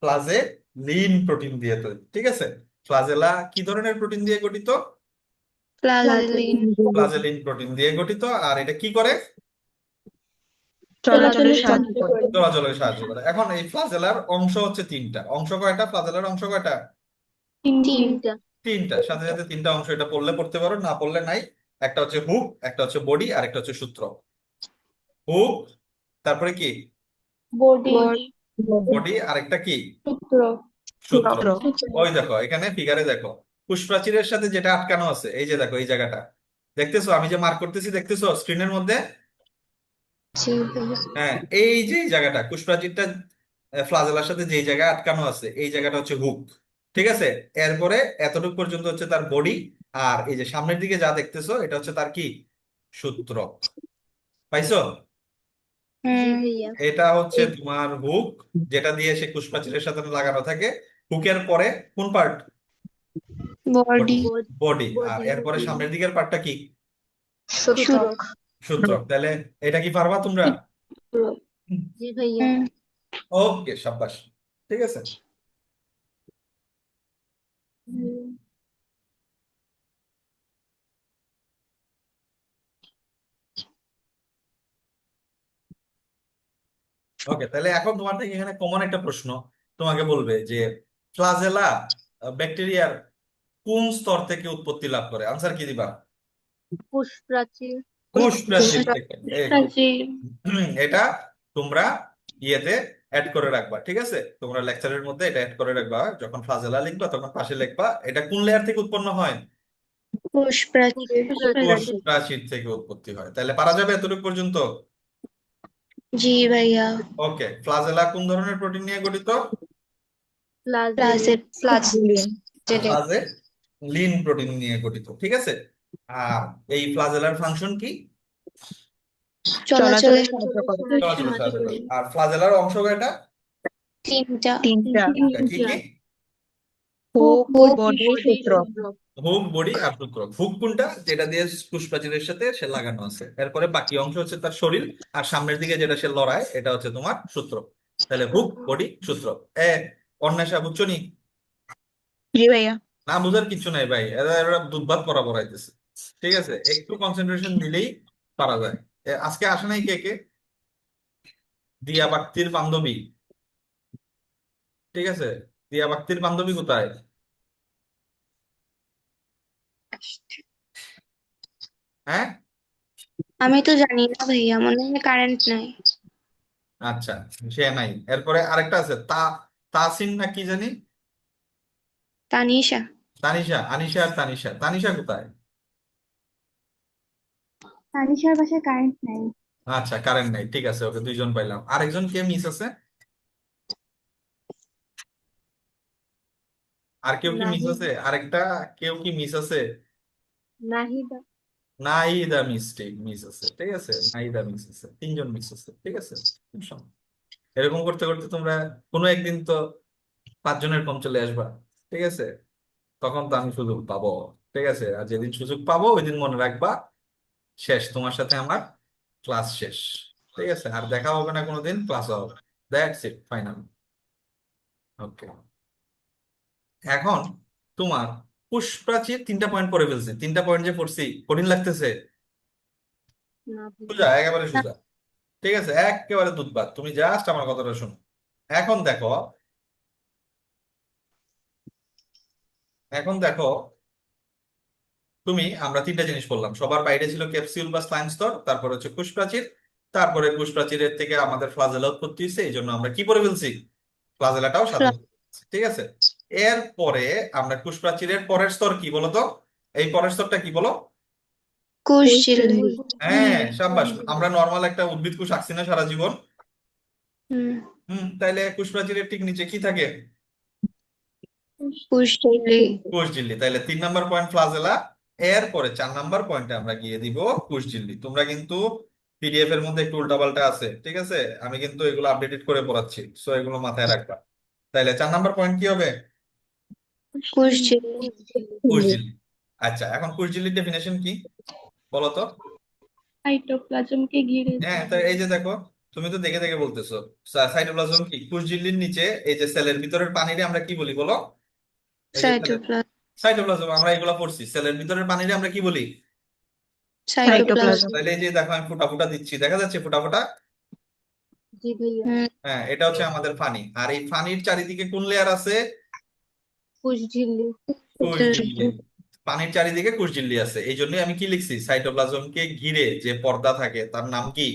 A: ফ্লাজেলিন প্রোটিন দিয়ে তৈরি, ঠিক আছে। ফ্লাজেলা কি ধরনের প্রোটিন দিয়ে গঠিত?
C: ফ্লাজেলিন,
A: ফ্লাজেলিন প্রোটিন দিয়ে গঠিত। আর এটা কি করে?
D: চলাচলে সাহায্য করে।
A: চলাচলে সাহায্য করে। এখন এই ফ্লাজেলার অংশ হচ্ছে তিনটা। অংশ কয়টা? ফ্লাজেলার অংশ কয়টা?
B: তিনটা।
A: তিনটা। সাথে সাথে তিনটা অংশ, এটা পড়লে পড়তে পারো, না পড়লে নাই। একটা হচ্ছে হুক, একটা হচ্ছে বডি, আর একটা হচ্ছে সূত্র। হুক, তারপরে কি?
B: বডি,
A: বডি, আরেকটা কি?
B: সূত্র,
A: সূত্র।
B: সূত্র।
A: ওই দেখো এখানে ফিগারে দেখো, কোষপ্রাচীরের সাথে যেটা আটকানো আছে, এই যে দেখো এই জায়গাটা দেখতেছো, আমি যে মার্ক করতেছি দেখতেছো স্ক্রিনের মধ্যে?
C: জি ভাইয়া,
A: হ্যাঁ, এই যে এই জায়গাটা কোষপ্রাচীরটা ফ্লাজেলার সাথে যেই জায়গায় আটকানো আছে, এই জায়গাটা হচ্ছে হুক, ঠিক আছে। এরপরে এতটুকু পর্যন্ত হচ্ছে তার বডি, আর এই যে সামনের দিকে যা দেখতেছো এটা হচ্ছে তার কি? সূত্র। পাইছো?
B: জি
C: হুম,
B: ভাইয়া।
A: এটা হচ্ছে তোমার হুক, যেটা দিয়ে সে কোষপ্রাচীরের সাথে লাগানো থাকে। হুকের পরে কোন পার্ট?
C: Body,
A: body. আর এরপরে সামনের দিকের পার্টটা কি?
C: সূত্রক,
A: সূত্রক। তাহলে এটা কি পারবা তোমরা?
B: জি ভাইয়া।
C: হুম,
A: ওকে, সাব্বাস, ঠিক আছে। ওকে, তাহলে এখন তোমার থেকে এখানে কমন একটা প্রশ্ন তোমাকে বলবে যে ফ্লাজেলা ব্যাকটেরিয়ার কোন স্তর থেকে উৎপত্তি লাভ করে? আনসার কি দিবা?
B: কোষপ্রাচীর,
A: কোষ প্রাচীর থেকে। এই good.
B: প্রাচীর,
A: এটা তোমরা ইয়েতে অ্যাড করে রাখবা, ঠিক আছে। তোমরা লেকচারের মধ্যে এটা অ্যাড করে রাখবা, যখন ফ্লাজেলা লিখবা তখন পাশে লিখবা এটা কোন লেয়ার থেকে উৎপন্ন হয়?
C: কোষ প্রাচীর,
A: কোষ প্রাচীর থেকে উৎপত্তি হয়। তাহলে পারা যাবে এতটুকু পর্যন্ত?
C: জি ভাইয়া,
A: ওকে, ফ্লাজেলা কোন ধরনের প্রোটিন নিয়ে গঠিত?
B: ফ্লাজেলিন,
C: প্লাজেলিন,
A: ফ্লাজেলিন প্রোটিন নিয়ে গঠিত, ঠিক আছে। আর এই ফ্লাজেলার ফাংশন কি?
C: চলাচলে
D: সাহায্য করে।
A: চলাচলে সাহায্য করে। আর ফ্লাজেলার অংশ কয়টা?
C: তিনটা,
D: তিনটা।
A: কি কি?
D: হুক,
C: হুক,
D: বডি, সূত্র।
A: হুক, বডি আর সূত্রক। হুক কোনটা? যেটা দিয়ে কোষপ্রাচীরের সাথে সে লাগানো আছে। এরপরে বাকি অংশ হচ্ছে তার শরীর, আর সামনের দিকে যেটা সে লড়ায় এটা হচ্ছে তোমার সূত্র। তাহলে হুক, বডি, সূত্র। এ অন্বেষা বুঝছো নি?
D: জি ভাইয়া।
A: না বুঝার কিছু নাই ভাই, এরা এরা দুধভাত পড়া পড়াইতেছে, ঠিক আছে। একটু কনসেন্ট্রেশন দিলেই পারা যায়। আজকে আসে নাই কে কে? দিয়া বাক্তির বান্ধবী, ঠিক আছে। দিয়া বাক্তির বান্ধবী কোথায়? হ্যাঁ,
C: আমি তো জানি না ভাইয়া, মনে হয় কারেন্ট নাই।
A: আচ্ছা, সে নাই। এরপরে আরেকটা আছে তাসিন না কি জানি?
C: তানিশা,
A: তানিশা, আনিশা আর তানিশা। তানিশা কোথায়?
B: তানিশার বাসায় কারেন্ট নাই।
A: আচ্ছা, কারেন্ট নাই, ঠিক আছে। ওকে, দুইজন পাইলাম। আরেকজন কে মিস আছে? আর কেউ কি মিস
B: নাহিদ
A: আছে? আরেকটা কেউ কি মিস আছে?
B: নাহিদা
A: নাহিদা মিস আছে, ঠিক আছে, নাহিদা মিস আছে, তিনজন মিস আছে, ঠিক আছে। সমস্যা নেই। এরকম করতে করতে তোমরা কোনো একদিন তো 5 জনের কম চলে আসবা, ঠিক আছে। তখন তো আমি সুযোগ পাবো, ঠিক আছে। আর যেদিন সুযোগ পাবো ওই দিন মনে রাখবা, শেষ, তোমার সাথে আমার ক্লাস শেষ, ঠিক আছে। আর দেখা হবে না কোনোদিন, ক্লাস হবে। That's it, final. ওকে। এখন তোমার পুষ্প্রাচীর 3টা পয়েন্ট পড়ে ফেলছে, 3টা পয়েন্ট যে পড়ছি কঠিন লাগতেছে?
B: না ভাইয়া
A: সোজা, একেবারে সোজা, ঠিক আছে, একেবারে দুধবাত। তুমি জাস্ট আমার কথাটা শোনো। এখন দেখো, এখন দেখো, আমরা 3টা জিনিস বললাম, সবার বাইরে ছিল ক্যাপসিউল বা স্লাইম স্তর, তারপর হচ্ছে কোষ প্রাচীর, তারপরে কোষ প্রাচীরের থেকে আমাদের ফ্লাজেলা উৎপত্তি হয়েছে, এই জন্য আমরা কি পরে ফেলছি, ফ্লাজেলাটাও সাথে পরে ফেলছি, ঠিক আছে। এরপরে আমরা কোষ প্রাচীরের পরের স্তর কি বলতো? এই পরের স্তরটা কি বলো?
C: কোষ
B: কোষ
C: ঝিল্লি।
B: ঝিল্লি
A: হ্যাঁ, সাব্বাস। আমরা নর্মাল একটা উদ্ভিদ কোষ আঁকছি না সারা জীবন?
C: হুম।
A: তাইলে কোষ প্রাচীরের ঠিক নিচে কি থাকে?
C: কোষ ঝিল্লি।
A: কোষঝিল্লি। তাহলে 3 নম্বর পয়েন্ট ফ্লাজেলা, এরপরে 4 নম্বর পয়েন্টে আমরা গিয়ে দিব কোষঝিল্লি। তোমরা কিন্তু পিডিএফ এর মধ্যে একটু উল্টাপাল্টা আছে, ঠিক আছে, আমি কিন্তু এগুলো আপডেটেড করে পড়াচ্ছি, সো এগুলো মাথায় রাখবা। তাহলে 4 নম্বর পয়েন্ট কি হবে?
C: কোষ ঝিল্লি।
B: কোষ ঝিল্লি
A: কোষঝিল্লি। আচ্ছা, এখন কোষঝিল্লির ডেফিনেশন কি বলো তো?
B: সাইটোপ্লাজমকে ঘিরে
A: হ্যাঁ, তো এই যে দেখো, তুমি তো দেখে দেখে বলতেছো। সাইটোপ্লাজম কি? কোষঝিল্লির নিচে এই যে সেলের ভিতরের পানিরে আমরা কি বলি বলো? এই যে
C: সাইটোপ্লাজম।
A: সাইটোপ্লাজম, আমরা এগুলো পড়ছি। সেলের ভিতরের পানিরে আমরা কি বলি?
C: সাইটোপ্লাজম।
D: সাইটোপ্লাজম।
A: তাহলে এই যে দেখো, আমি ফুটা ফুটা দিচ্ছি, দেখা যাচ্ছে ফুটা ফুটা?
B: জি ভাইয়া
C: হুম।
A: হ্যাঁ, এটা হচ্ছে আমাদের ফানি। আর এই ফানির চারিদিকে কোন লেয়ার আছে?
B: কোষ ঝিল্লি
A: কোষঝিল্লি। পানির চারিদিকে কোষঝিল্লি আছে, এই জন্যই আমি কি লিখছি, সাইটোপ্লাজমকে ঘিরে যে পর্দা থাকে তার নাম কি?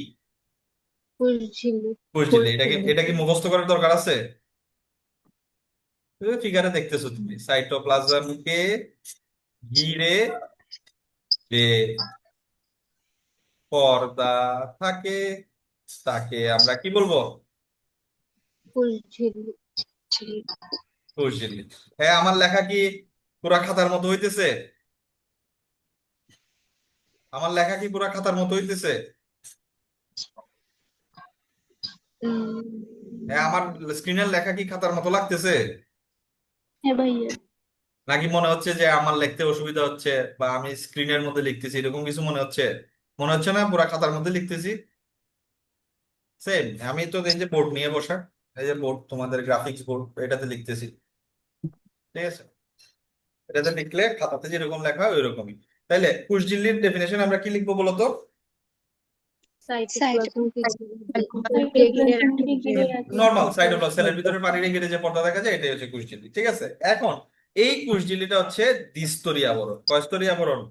B: কোষ ঝিল্লি
A: কোষঝিল্লি। এটা কি মুখস্থ করার দরকার আছে? ফিগারে দেখতেছো তুমি, সাইটোপ্লাজমকে ঘিরে যে পর্দা থাকে তাকে আমরা কি বলবো?
B: কোষ ঝিল্লি
A: কোষঝিল্লি। হ্যাঁ, আমার লেখা কি পুরা খাতার মতো হইতেছে? আমার লেখা কি পুরা খাতার মতো হইতেছে? হ্যাঁ, আমার স্ক্রিনের লেখা কি খাতার মতো লাগতেছে?
B: হ্যাঁ ভাইয়া
A: নাকি মনে হচ্ছে যে আমার লিখতে অসুবিধা হচ্ছে, বা আমি স্ক্রিনের মধ্যে লিখতেছি এরকম কিছু মনে হচ্ছে? মনে হচ্ছে না পুরা খাতার মধ্যে লিখতেছি? সেম। আমি তো এই যে বোর্ড নিয়ে বসা, এই যে বোর্ড, তোমাদের গ্রাফিক্স বোর্ড, এটাতে লিখতেছি, ঠিক আছে। এটাতে লিখলে খাতাতে যেরকম লেখা হয় ওইরকমই। তাইলে কোষঝিল্লির ডেফিনেশন আমরা কি লিখবো বলতো?
B: সাইটোপ্লাজমকে ঘিরে
D: সাইটোপ্লাজমকে ঘিরে
A: নর্মাল সাইটোপ্লাজম, সেলের ভিতরে পানির ঘিরে যে পর্দা দেখা যায় এটাই হচ্ছে কোষঝিল্লি, ঠিক আছে। এখন এই কোষঝিল্লিটা হচ্ছে দ্বিস্তরী আবরণ। কয় স্তরী আবরণ?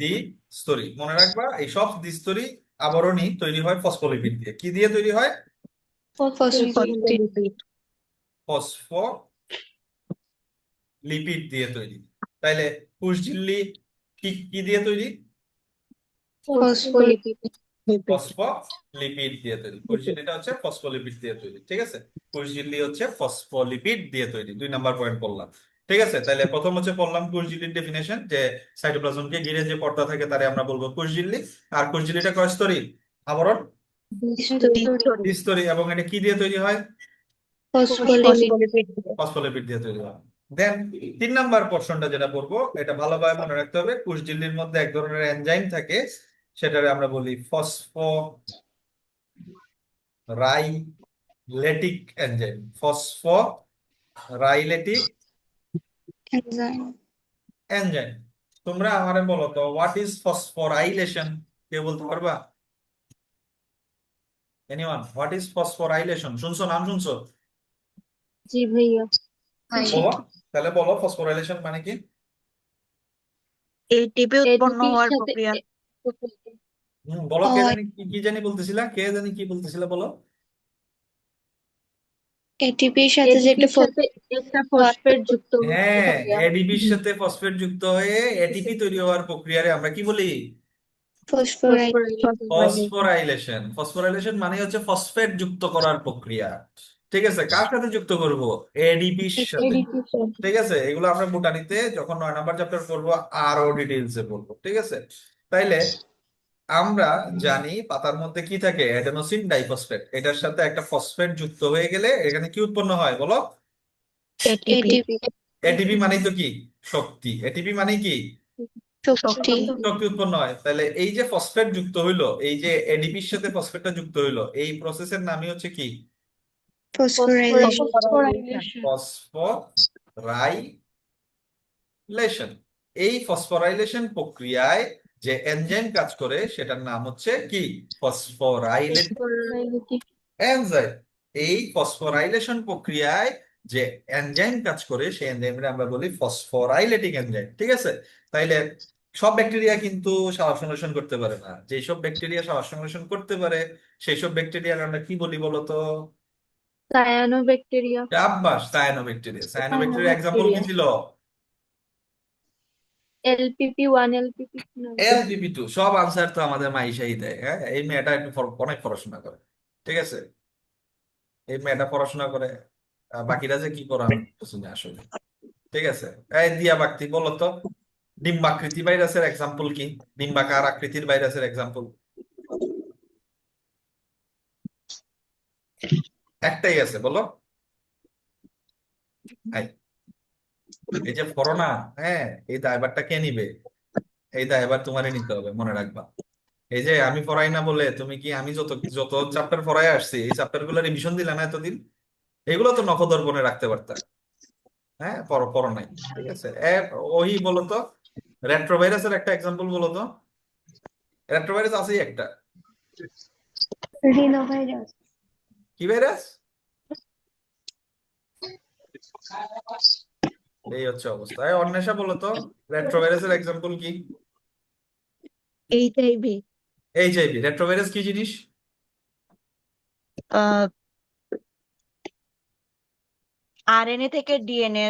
A: দ্বিস্তরী। মনে রাখবা, এই সব দ্বিস্তরী আবরণী তৈরি হয় ফসফোলিপিড দিয়ে। কি দিয়ে তৈরি হয়?
D: ফসফোলিপিড।
A: ফসফোলিপিড দিয়ে তৈরি। তাইলে কোষঝিল্লি কি কি দিয়ে তৈরি?
B: ফসফোলিপিড
A: ফসফোলিপিড দিয়ে তৈরি। কোষঝিল্লিটা হচ্ছে ফসফোলিপিড দিয়ে তৈরি, ঠিক আছে। কোষঝিল্লি হচ্ছে ফসফোলিপিড দিয়ে তৈরি। 2 নম্বর পয়েন্ট বললাম, ঠিক আছে। তাহলে প্রথম হচ্ছে বললাম কোষঝিল্লির ডেফিনেশন, যে সাইটোপ্লাজমকে ঘিরে যে পর্দা থাকে তারে আমরা বলবো কোষঝিল্লি। আর কোষঝিল্লিটা কয় স্তরী আবরণ? দ্বিস্তরী। এবং এটা কি দিয়ে তৈরি হয়?
C: ফসফোলিপিড।
A: ফসফোলিপিড দিয়ে তৈরি হয়। দেন 3 নম্বর পোর্শনটা যেটা পড়বো, এটা ভালোভাবে মনে রাখতে হবে। কোষঝিল্লির মধ্যে এক ধরনের এনজাইম থাকে, সেটারে আমরা বলি ফসফোরাইলেটিক এনজাইম। ফসফোরাইলেটিক
C: এনজাইম।
A: এনজাইম। তোমরা আমারে বলো তো, হোয়াট ইজ ফসফোরাইলেশন? কে বলতে পারবা? Anyone, what is phosphorylation? শুনছো, নাম শুনছো?
B: জি ভাইয়া
A: বলো। তাহলে বলো, ফসফোরাইলেশন মানে কি?
D: এটিপি উৎপন্ন
B: এটিপির
D: হওয়ার
B: সাথে
D: প্রক্রিয়া।
A: বলো, কে
C: ও,
A: জানি কি জানি বলতেছিলা, কে জানি কি বলতেছিলা, বলো।
C: এটিপির সাথে যে একটা
B: এটিপির সাথে একটা ফসফেট যুক্ত হচ্ছে
A: হ্যাঁ,
B: ভাইয়া
A: এডিপির সাথে ফসফেট যুক্ত হয়ে এটিপি তৈরি হওয়ার প্রক্রিয়ারে আমরা কি বলি?
C: ফসফোরাইলেশন।
B: Phosphorylation
A: phosphorylation. ফসফোরাইলেশন মানে হচ্ছে ফসফেট যুক্ত করার প্রক্রিয়া। ঠিক আছে, কার সাথে যুক্ত করব? এডিপির সাথে।
B: ADP sir.
A: ঠিক আছে, এগুলো আমরা বোটানিতে যখন 9 নম্বর চ্যাপ্টার পড়বো আরো ডিটেইলসে পড়বো। ঠিক আছে, তাইলে আমরা জানি পাতার মধ্যে কি থাকে, অ্যাডেনোসিন ডাইফসফেট। এটার সাথে একটা ফসফেট যুক্ত হয়ে গেলে এখানে কি উৎপন্ন হয় বলো?
D: এটিপি
C: এটিপি
A: এটিপি মানেই তো কি? শক্তি। এটিপি মানে কি?
C: শক্তি
A: শক্তি উৎপন্ন হয়। তাহলে এই যে ফসফেট যুক্ত হইলো, এই যে এডিপির সাথে ফসফেটটা যুক্ত হইলো, এই প্রসেসের নামই হচ্ছে কি?
C: Phosphorylation
B: phosphorylation.
A: ফসফোরাইলেশন। এই ফসফোরাইলেশন প্রক্রিয়ায় যে এনজাইম কাজ করে সেটার নাম হচ্ছে কি? ফসফোরাইলেট
B: ফসফোরাইলেটিক।
A: এনজাইম। এই ফসফোরাইলেশন প্রক্রিয়ায় যে এনজাইম কাজ করে সেই এনজাইমটা আমরা বলি ফসফোরাইলেটিক এনজাইম। ঠিক আছে, তাইলে সব ব্যাকটেরিয়া কিন্তু সালোক সংশ্লেষণ করতে পারে না। যেসব ব্যাকটেরিয়া সালোক সংশ্লেষণ করতে পারে সেই সব ব্যাকটেরিয়ার আমরা কি বলি বলতো?
B: সায়ানোব্যাকটেরিয়া।
A: সাব্বাস, সায়ানোব্যাকটেরিয়া। সায়ানোব্যাকটেরিয়া এক্সাম্পল কি
B: সায়ানোব্যাকটেরিয়া।
A: ছিল?
B: LPP1 LPP2।
A: এলপিপি2। সব আনসার তো আমাদের মাইশাই দেয়। হ্যাঁ, এই মেয়েটা একটু অনেক পড়াশোনা করে। ঠিক আছে, এই মেয়েটা পড়াশোনা করে। বাকিরা যে কি করে আমি বুঝি না আসলে। ঠিক আছে, এই দিয়া বাগদি বলো তো, ডিম্বাকৃতি ভাইরাসের এক্সাম্পল কি? ডিম্বাকার আকৃতির ভাইরাসের এক্সাম্পল একটাই আছে, বলো। এই এই যে করোনা, হ্যাঁ, এই দায়ভারটা কে নিবে? এই দায়ভার তোমারই নিতে হবে, মনে রাখবা। এই যে আমি পড়াই না বলে তুমি কি, আমি যত যত চ্যাপ্টার পড়াই আসছি এই চ্যাপ্টার গুলো রিভিশন দিলে না এতদিন? এগুলো তো নখদর্পণে রাখতে পারতা। হ্যাঁ, পড়ো পড়ো নাই। ঠিক আছে, ওই বলো তো, রেট্রোভাইরাসের একটা এক্সাম্পল বলো তো। রেট্রোভাইরাস আছেই একটা।
C: রিনোভাইরাস
A: কি ভাইরাস? এই হচ্ছে অবস্থা। অন্বেষা বলো তো, রেট্রোভাইরাসের এক্সাম্পল কি?
D: HIV
A: HIV. রেট্রোভাইরাস কি জিনিস?
D: আরএনএ থেকে ডিএনএ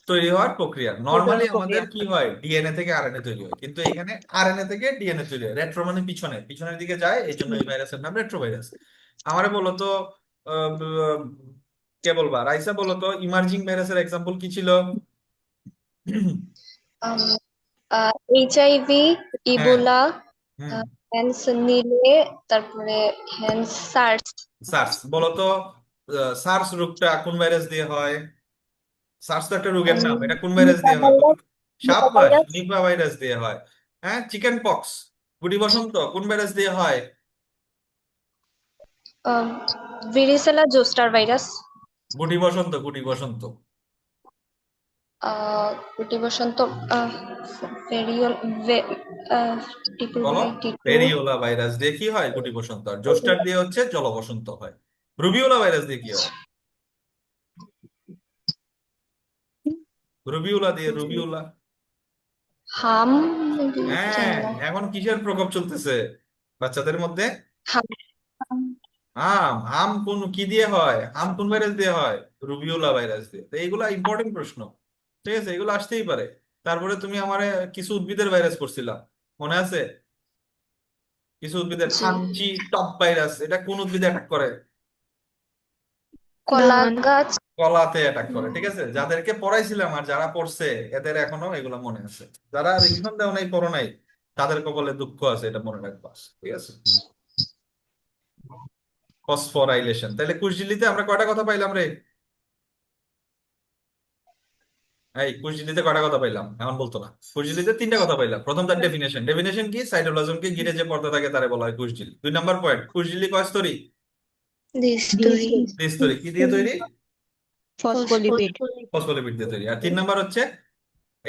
A: তৈরি হওয়ার প্রক্রিয়া। নর্মালি আমাদের
D: প্রক্রিয়া
A: কি হয়, ডিএনএ থেকে আরএনএ তৈরি হয়, কিন্তু এখানে আরএনএ থেকে ডিএনএ তৈরি হয়। রেট্রো মানে পিছনে, পিছনের দিকে যায়, এই জন্য এই ভাইরাসের নাম রেট্রোভাইরাস। আমারে বলো তো, কে বলবা? রাইসা বলো তো, ইমার্জিং ভাইরাসের এক্সাম্পল কি ছিল?
C: এইচআইভি
A: হ্যাঁ।
C: ইবোলা
A: হুম।
C: হ্যান্স নিলে তারপরে হ্যান্স সার্স
A: সার্স বলো তো, সার্স রোগটা কোন ভাইরাস দিয়ে হয়? সার্স তো একটা রোগের নাম, এটা কোন ভাইরাস
C: নিপা
A: দিয়ে হয় বলো?
C: ভাইরাস নিপা
A: সাবাস,
C: ভাইরাস
A: নিপা ভাইরাস দিয়ে হয়। হ্যাঁ, চিকেন পক্স, গুটি বসন্ত কোন ভাইরাস দিয়ে হয়?
C: ভিরিসেলা জোস্টার ভাইরাস
A: গুটি বসন্ত, গুটি বসন্ত।
C: গুটি বসন্ত ভেরিওল ভে- আহ, টিটু
A: বলো।
C: ভাই টিটু
A: ভেরিওলা ভাইরাস দিয়ে কি হয়? গুটি বসন্ত। আর জোস্টার দিয়ে হচ্ছে জলবসন্ত হয়। রুবিওলা ভাইরাস দিয়ে কি হয়? রুবিওলা দিয়ে, রুবিওলা।
C: হাম
A: হ্যাঁ,
C: জানি না
A: এখন কিসের প্রকোপ চলতেছে বাচ্চাদের মধ্যে?
C: হাম
A: আম। আম কোন কি দিয়ে হয়? আম কোন ভাইরাস দিয়ে হয়? রুবিওলা ভাইরাস দিয়ে। তো এইগুলা ইম্পর্টেন্ট প্রশ্ন। ঠিক আছে, এগুলো আসতেই পারে। তারপরে তুমি আমারে কিছু উদ্ভিদের ভাইরাস করছিলা, মনে আছে? কিছু উদ্ভিদের
C: জি
A: থানচি টপ ভাইরাস, এটা কোন উদ্ভিদে অ্যাটাক করে?
C: কলা
B: ধান।
C: গাছ
A: কলাতে অ্যাটাক করে। ঠিক আছে, যাদেরকে পড়াইছিলাম আর যারা পড়ছে এদের এখনো এগুলো মনে আছে। যারা রিভিশন দেও নাই, পড়ো নাই, তাদের কপালে দুঃখ আছে, এটা মনে রাখবা। ঠিক আছে, ফসফোরাইলেশন। তাহলে কুশঝিলিতে আমরা কয়টা কথা পাইলাম রে? এই কুশঝিলিতে কয়টা কথা পাইলাম এখন বলতো না। কুশঝিলিতে 3টা কথা পাইলাম। প্রথম তার ডেফিনেশন। ডেফিনেশন কি? সাইটোপ্লাজমকে ঘিরে যে পর্দা থাকে তারে বলা হয় কুশঝিলি। 2 নম্বর পয়েন্ট, কুশঝিলি কয় স্তরী?
C: দ্বিস্তরী
A: দ্বিস্তরী। কি দিয়ে তৈরি?
D: ফসফোলিপিড
A: ফসফোলিপিড দিয়ে তৈরি। আর 3 নম্বর হচ্ছে,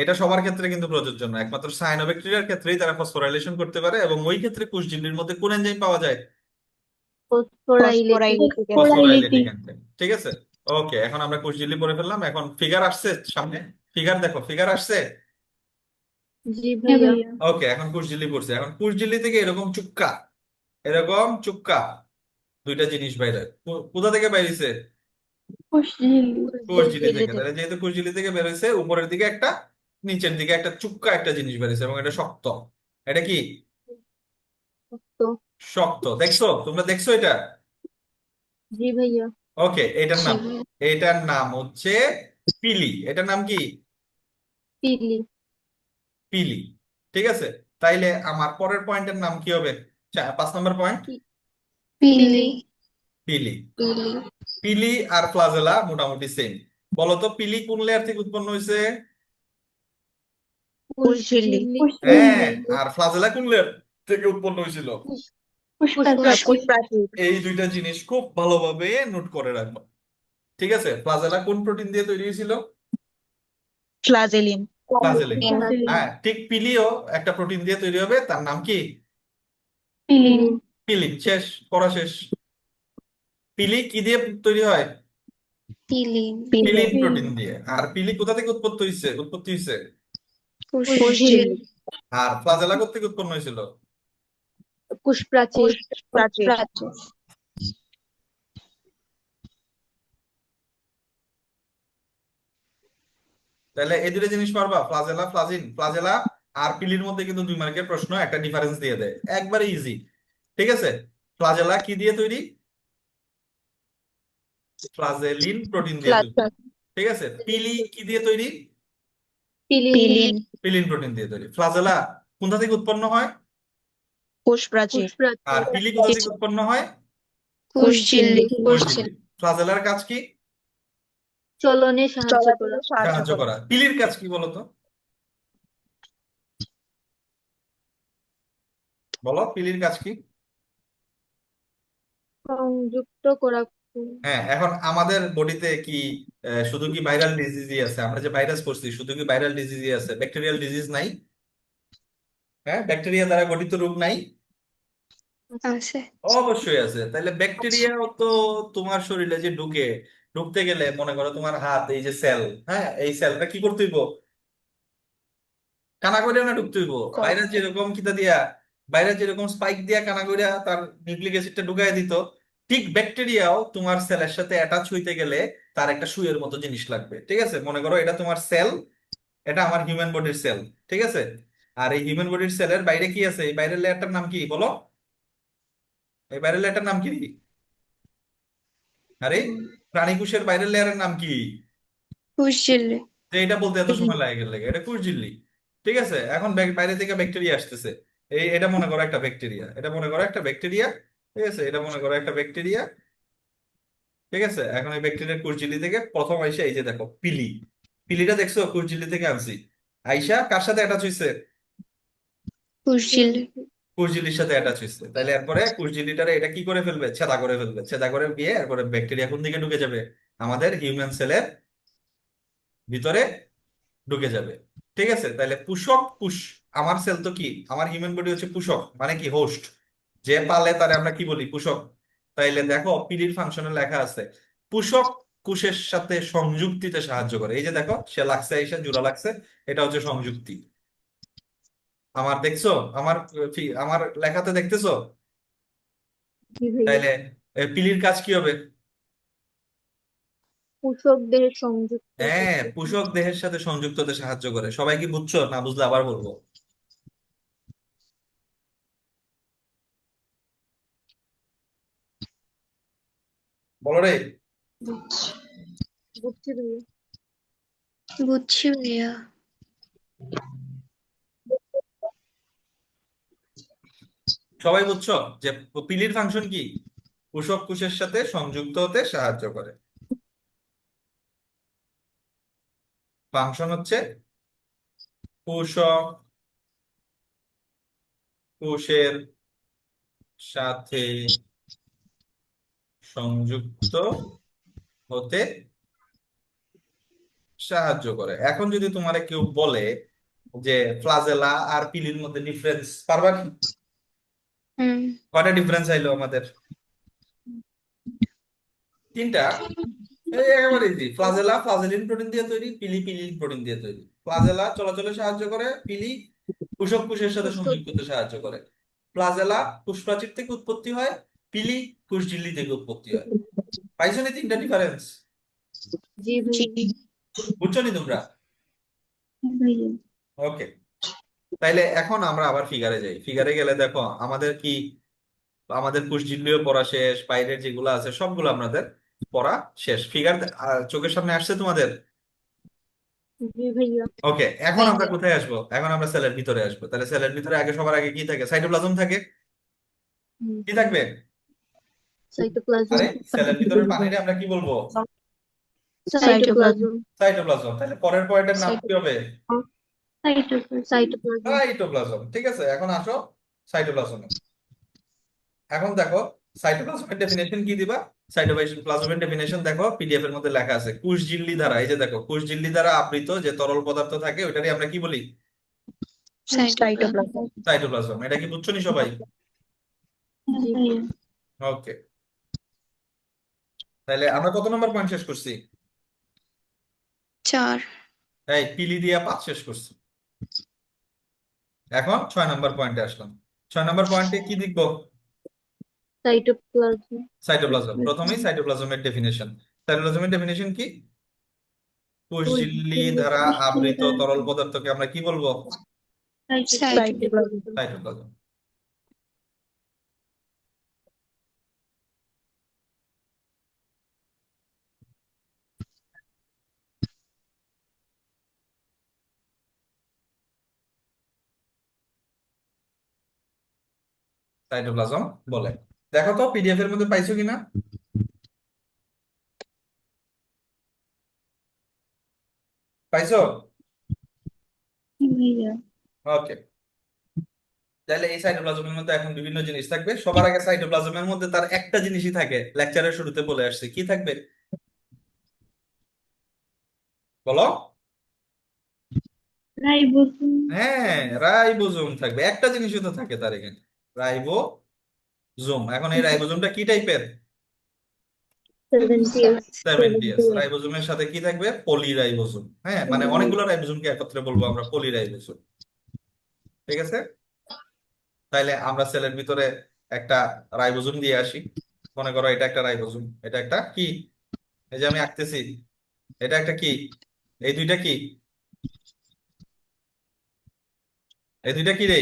A: এটা সবার ক্ষেত্রে কিন্তু প্রযোজ্য না, একমাত্র সায়ানোব্যাকটেরিয়ার ক্ষেত্রেই তারা ফসফোরাইলেশন করতে পারে, এবং ওই ক্ষেত্রে কোষঝিল্লির মধ্যে কোন এনজাইম পাওয়া যায়?
B: ফসফোরাইলেটিক।
A: ফসফোরাইলেটিক এনজাইম। ঠিক আছে, ওকে, এখন আমরা কোষঝিল্লি পড়ে ফেললাম। এখন ফিগার আসছে সামনে, ফিগার দেখো, ফিগার আসছে।
B: জি ভাইয়া।
A: ওকে, এখন কোষঝিল্লি পড়ছে। এখন কোষঝিল্লি থেকে এরকম চুক্কা, এরকম চুক্কা 2টা জিনিস বাইরে। কোথা থেকে বাইরেছে?
B: কোষঝিল্লি।
A: কোষঝিল্লি
D: ঝিল্লি
A: থেকে।
D: থেকে
A: তাহলে যেহেতু কোষঝিল্লি থেকে বেরোইছে, উপরের দিকে একটা, নিচের দিকে একটা চুক্কা একটা জিনিস বেরিয়েছে, এবং এটা শক্ত। এটা কি?
B: তো
A: শক্ত। দেখছো? তোমরা দেখছো এটা?
B: জি ভাইয়া।
A: ওকে, এটার
C: জি
A: নাম,
C: ভাইয়া।
A: এটার নাম হচ্ছে পিলি। এটার নাম কি?
B: পিলি।
A: পিলি। ঠিক আছে, তাইলে আমার পরের পয়েন্টের নাম কি হবে? 5 নম্বর পয়েন্ট,
B: পি-
C: পিলি
B: পিলি।
A: পিলি।
C: পিলি
A: পিলি আর ফ্লাজেলা মোটামুটি সেম। বলতো পিলি কোন লেয়ার থেকে উৎপন্ন হয়েছে?
D: পুষঝিল্লি।
B: পুষঝিল্লি।
A: হ্যাঁ, আর ফ্লাজেলা কোন লেয়ার থেকে উৎপন্ন হয়েছিল?
B: পুষ্পাঞ্জলি।
D: পুষ্প্রাচীর।
A: এই দুইটা জিনিস খুব ভালোভাবে নোট করে রাখবো। ঠিক আছে, ফ্লাজেলা কোন প্রোটিন দিয়ে তৈরি হয়েছিল?
D: ফ্লাজেলিন।
A: ফ্লাজেলিন।
B: ফ্লাজেলিন।
A: হ্যাঁ, ঠিক পিলিও একটা প্রোটিন দিয়ে তৈরি হবে, তার নাম কি?
B: পিলিন।
A: পিলিন। শেষ, পড়া শেষ। পিলি কি দিয়ে তৈরি হয়?
C: পিলি
A: পিলিন
B: পিলিন।
A: প্রোটিন দিয়ে। আর পিলি কোথা থেকে উৎপত্তি হয়েছে?
C: পুষ্পঝিল্লি
B: পুষ্পঝিল্লি।
A: আর ফ্লাজেলা কোথা থেকে উৎপন্ন হয়েছিল?
B: পুষ্প্রাচীর।
D: পুষ্প্রাচীর।
C: প্রাচীর
A: তাহলে এই দুটো জিনিস পারবা, ফ্লাজেলা ফ্লাজিন। ফ্লাজেলা আর পিলির মধ্যে কিন্তু 2 মার্কের প্রশ্ন, একটা ডিফারেন্স দিয়ে দেয়, একবারে ইজি। ঠিক আছে, ফ্লাজেলা কি দিয়ে তৈরি? ফ্লাজেলিন প্রোটিন দিয়ে তৈরি। ঠিক আছে, পিলি কি দিয়ে তৈরি?
B: পিলিন।
D: পিলিন।
A: পিলিন প্রোটিন দিয়ে তৈরি। ফ্লাজেলা কোথা থেকে উৎপন্ন হয়?
D: পুষ্প্রাচীর।
A: আর
B: পুষ্প্রাচীর।
A: পিলি কোথা থেকে উৎপন্ন হয়?
C: পুষ্পঝিল্লি
A: কোষঝিল্লি। ফ্লাজেলার কাজ কি?
B: চলনে সাহায্য করা।
D: চলাচলে সাহায্য
A: সাহায্য
D: করে।
A: করা। পিলির কাজ কি বলতো? বলো, পিলির কাজ কি?
B: সংযুক্ত করা।
A: হ্যাঁ, এখন আমাদের বডিতে কি শুধু কি ভাইরাল ডিজিজই আছে? আমরা যে ভাইরাস পড়ছি, শুধু কি ভাইরাল ডিজিজই আছে? ব্যাকটেরিয়াল ডিজিজ নাই? হ্যাঁ, ব্যাকটেরিয়া দ্বারা গঠিত রোগ নাই?
C: আছে
A: অবশ্যই আছে। তাহলে ব্যাকটেরিয়াও তো তোমার শরীরে যে ঢুকতে গেলে, মনে করো তোমার হাত, এই যে সেল, হ্যাঁ, এই সেলটা কি করতে হইব? কানা কইরা না ঢুকতে হইব। ভাইরাস যেরকম কিতা দিয়া, ভাইরাস যেরকম স্পাইক দিয়া কানা কইরা তার নিউক্লিক অ্যাসিডটা ঢুকাই দিত, ঠিক ব্যাকটেরিয়াও তোমার সেলের সাথে অ্যাটাচ হইতে গেলে তার একটা সুইয়ের মতো জিনিস লাগবে। ঠিক আছে, মনে করো এটা তোমার সেল, এটা আমার হিউম্যান বডির সেল। ঠিক আছে, আর এই হিউম্যান বডির সেলের বাইরে কি আছে? এই বাইরের লেয়ারটার নাম কি বলো? এই বাইরের লেয়ারটার নাম কি? আরে, প্রাণী কোষের বাইরের লেয়ারের নাম কি?
C: পুষ্পঝিল্লি
A: যে এটা বলতে এত সময় লাগে গেল, এটা কোষঝিল্লি। ঠিক আছে, এখন বাইরে থেকে ব্যাকটেরিয়া আসতেছে। এটা মনে করো একটা ব্যাকটেরিয়া, এটা মনে করো একটা ব্যাকটেরিয়া। ঠিক আছে, এটা মনে করো একটা ব্যাকটেরিয়া। ঠিক আছে, এখন এই ব্যাকটেরিয়ার কোষঝিল্লি থেকে প্রথম আইসা, এই যে দেখো পিলি, পিলিটা দেখছো? কোষঝিল্লি থেকে আনছি। আইসা কার সাথে অ্যাটাচ হইছে?
C: পুষ্পঝিল্লি
A: কোষঝিল্লির সাথে অ্যাটাচ হইছে। তাহলে এরপরে কোষঝিল্লিটারে এটা কি করে ফেলবে? ছেদা করে ফেলবে। ছেদা করে গিয়ে এরপরে ব্যাকটেরিয়া কোন দিকে ঢুকে যাবে? আমাদের হিউম্যান সেলের ভিতরে ঢুকে যাবে। ঠিক আছে, তাহলে আমার সেল তো কি, আমার হিউম্যান বডি হচ্ছে পুষক, মানে কি হোস্ট। যে পালে তারে আমরা কি বলি? পুষক। তাইলে দেখো পিডির ফাংশনে লেখা আছে পুষক কোষের সাথে সংযুক্তিতে সাহায্য করে। এই যে দেখো, সে লাগছে, এসে জোড়া লাগছে, এটা হচ্ছে সংযুক্তি। আমার দেখছো? আমার আমার লেখাতে দেখতেছো?
B: জি ভাইয়া।
A: তাইলে পিলির কাজ কি হবে?
B: পোষকদের সংযুক্ত
A: হ্যাঁ,
B: করতে।
A: পুষক দেহের সাথে সংযুক্ত হতে সাহায্য করে। সবাই কি বুঝছো? না বুঝলে আবার বলবো। বলো রে।
B: বুঝছি ভাইয়া।
C: বুঝছি ভাইয়া।
A: সবাই বুঝছো যে পিলির ফাংশন কি? পোষক কোষের সাথে সংযুক্ত হতে সাহায্য করে। ফাংশন হচ্ছে পোষক কোষের সাথে সংযুক্ত হতে সাহায্য করে। এখন যদি তোমার কেউ বলে যে ফ্লাজেলা আর পিলির মধ্যে ডিফারেন্স, পারবা কি?
C: হুম
A: কয়টা ডিফারেন্স আইলো আমাদের? 3টা। এই একেবারে ইজি। ফ্লাজেলা ফ্লাজেলিন প্রোটিন দিয়ে তৈরি, পিলি পিলিন প্রোটিন দিয়ে তৈরি। ফ্লাজেলা চলাচলে সাহায্য করে, পিলি কুশক কোষের সাথে
B: পুষ্প।
A: সংযুক্ত হতে সাহায্য করে। ফ্লাজেলা কোষপ্রাচীর থেকে উৎপত্তি হয়, পিলি কোষঝিল্লি থেকে উৎপত্তি হয়। পাইছো নি 3টা ডিফারেন্স?
B: জি
C: জি
B: ভাইয়া।
A: বুঝছো নি তোমরা?
B: ভাইয়া।
A: ওকে, তাইলে এখন আমরা আবার ফিগারে যাই। ফিগারে গেলে দেখো আমাদের কি, আমাদের কোষঝিল্লিও পড়া শেষ, বাইরের যেগুলো আছে সবগুলো আমাদের পড়া শেষ। ফিগার চোখের সামনে আসছে তোমাদের?
B: জি ভাইয়া।
A: ওকে, এখন আমরা কোথায় আসবো? এখন আমরা সেলের ভিতরে আসবো। তাহলে সেলের ভিতরে আগে, সবার আগে কি থাকে? সাইটোপ্লাজম থাকে। কি থাকবে?
B: সাইটোপ্লাজম।
A: আরে, সেলের ভিতরে পানিরে আমরা কি বলবো?
B: সাইটোপ্লাজম।
A: সাইটোপ্লাজম। তাহলে পরের পয়েন্টের নাম কি হবে?
B: সাইটোপ্লাজম।
A: সাইটোপ্লাজম। ঠিক আছে, এখন আসো সাইটোপ্লাজমে। এখন দেখো সাইটোপ্লাজমের ডেফিনেশন কি দিবা? সাইটোপ্লাজমের ডেফিনেশন দেখো, পিডিএফ এর মধ্যে লেখা আছে। কোষ ঝিল্লি দ্বারা, এই যে দেখো, কোষ ঝিল্লি দ্বারা আবৃত যে তরল পদার্থ থাকে ওইটারই আমরা কি বলি?
D: সাইটোপ্লাজম।
A: সাইটোপ্লাজম। এটা কি বুঝছো নি সবাই?
B: জি।
A: ওকে, তাহলে আমরা কত নম্বর পয়েন্ট শেষ করছি?
C: 4।
A: এই পিলি দিয়া 5 শেষ করছি। এখন 6 নম্বর পয়েন্টে আসলাম। 6 নম্বর পয়েন্টে কি লিখবো?
B: সাইটোপ্লাজম।
A: সাইটোপ্লাজম। প্রথমেই সাইটোপ্লাজমের ডেফিনেশন। সাইটোপ্লাজমের ডেফিনেশন কি? কোষ ঝিল্লি দ্বারা আবৃত তরল পদার্থকে আমরা কি বলবো?
D: সাইটোপ্লাজম।
A: সাইটোপ্লাজম। সাইটোপ্লাজম বলে। দেখো তো পিডিএফ এর মধ্যে পাইছো কিনা? পাইছো? ওকে, তাহলে এই সাইটোপ্লাজমের মধ্যে এখন বিভিন্ন জিনিস থাকবে। সবার আগে সাইটোপ্লাজমের মধ্যে তার একটা জিনিসই থাকে, লেকচারের শুরুতে বলে আসছে। কি থাকবে বলো?
B: রাইবোজোম।
A: হ্যাঁ, রাইবোজোম থাকবে। একটা জিনিসই তো থাকে তার এখানে, রাইবোজোম। এখন এই রাইবোজোমটা কি টাইপের?
B: 70s।
A: 70s। রাইবোজোমের সাথে কি থাকবে? পলিরাইবোজোম। হ্যাঁ, মানে অনেকগুলো রাইবোজোমকে একত্রে বলবো আমরা পলিরাইবোজোম। ঠিক আছে, তাইলে আমরা সেলের ভিতরে একটা রাইবোজোম দিয়ে আসি। মনে করো এটা একটা রাইবোজোম, এটা একটা কি, এই যে আমি আঁকতেছি, এটা একটা কি, এই দুইটা কি, এই দুইটা কি রে?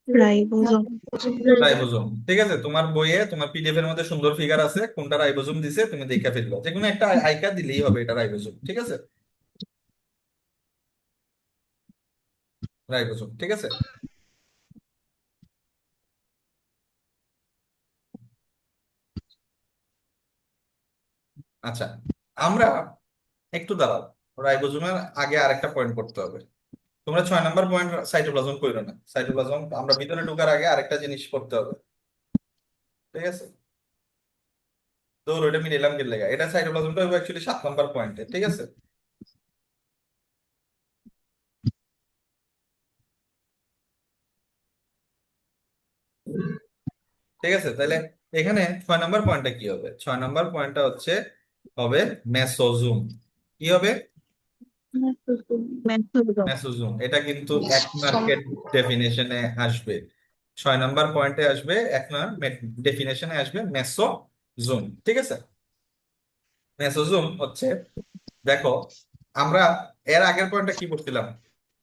D: রাইবোজোম।
A: রাইবোজোম। ঠিক আছে, তোমার বইয়ে, তোমার পিডিএফ এর মধ্যে সুন্দর ফিগার আছে, কোনটা রাইবোজোম দিছে তুমি দেখে ফেলবে, যে কোনো একটা আইকা দিলেই হবে এটা রাইবোজোম। ঠিক আছে, রাইবোজোম। ঠিক আছে, আচ্ছা, আমরা একটু দাঁড়াও। রাইবোজোমের আগে আরেকটা পয়েন্ট করতে হবে। তোমরা 6 নম্বর পয়েন্ট সাইটোপ্লাজম কইরো না। সাইটোপ্লাজম আমরা ভিতরে ঢোকার আগে আরেকটা জিনিস করতে হবে। ঠিক আছে, তো ওইটা আমি নিলাম কি লেগা, এটা সাইটোপ্লাজমটা হবে অ্যাকচুয়ালি 7 নম্বর পয়েন্টে। ঠিক আছে, ঠিক আছে, তাহলে এখানে 6 নম্বর পয়েন্টটা কি হবে? 6 নম্বর পয়েন্টটা হচ্ছে হবে মেসোজুম। কি হবে?
D: মেসোজোম।
A: মেসোজুম। এটা কিন্তু এক মার্কের ডেফিনেশনে আসবে। 6 নম্বর পয়েন্টে আসবে, এক মার্ক ডেফিনেশনে আসবে মেসোজুম। ঠিক আছে, মেসোজুম হচ্ছে, দেখো আমরা এর আগের পয়েন্টটা কি করছিলাম?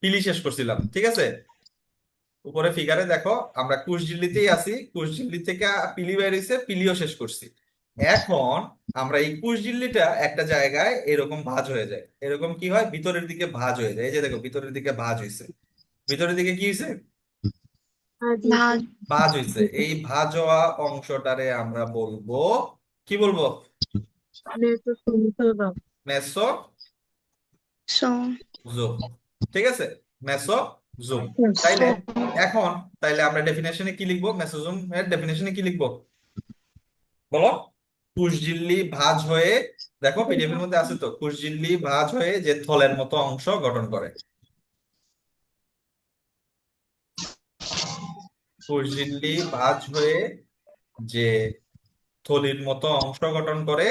A: পিলি শেষ করছিলাম। ঠিক আছে, উপরে ফিগারে দেখো আমরা কোষঝিল্লিতেই আছি, কোষঝিল্লি থেকে পিলি বের হইছে, পিলিও শেষ করছি। এখন আমরা এই কোষঝিল্লিটা একটা জায়গায় এরকম ভাঁজ হয়ে যায়। এরকম কি হয়? ভিতরের দিকে ভাঁজ হয়ে যায়। এই যে দেখো, ভিতরের দিকে ভাঁজ হইছে। ভিতরের দিকে কি হইছে?
C: ভাঁজ।
A: ভাঁজ হইছে। এই ভাঁজ হওয়া অংশটারে আমরা বলবো, কি বলবো?
D: মেসোজোম।
A: মেসোজুম।
C: সো
A: ঠিক আছে, মেসোজুম। তাইলে এখন, তাইলে আমরা ডেফিনেশনে কি লিখবো? মেসোজুম এর ডেফিনেশনে কি লিখবো বলো? কোষঝিল্লি ভাঁজ হয়ে, দেখো পিডিএফ এর মধ্যে আছে তো, কোষঝিল্লি ভাঁজ হয়ে যে থলের মতো অংশ গঠন করে। কোষঝিল্লি ভাঁজ হয়ে যে থলির মতো অংশ গঠন করে,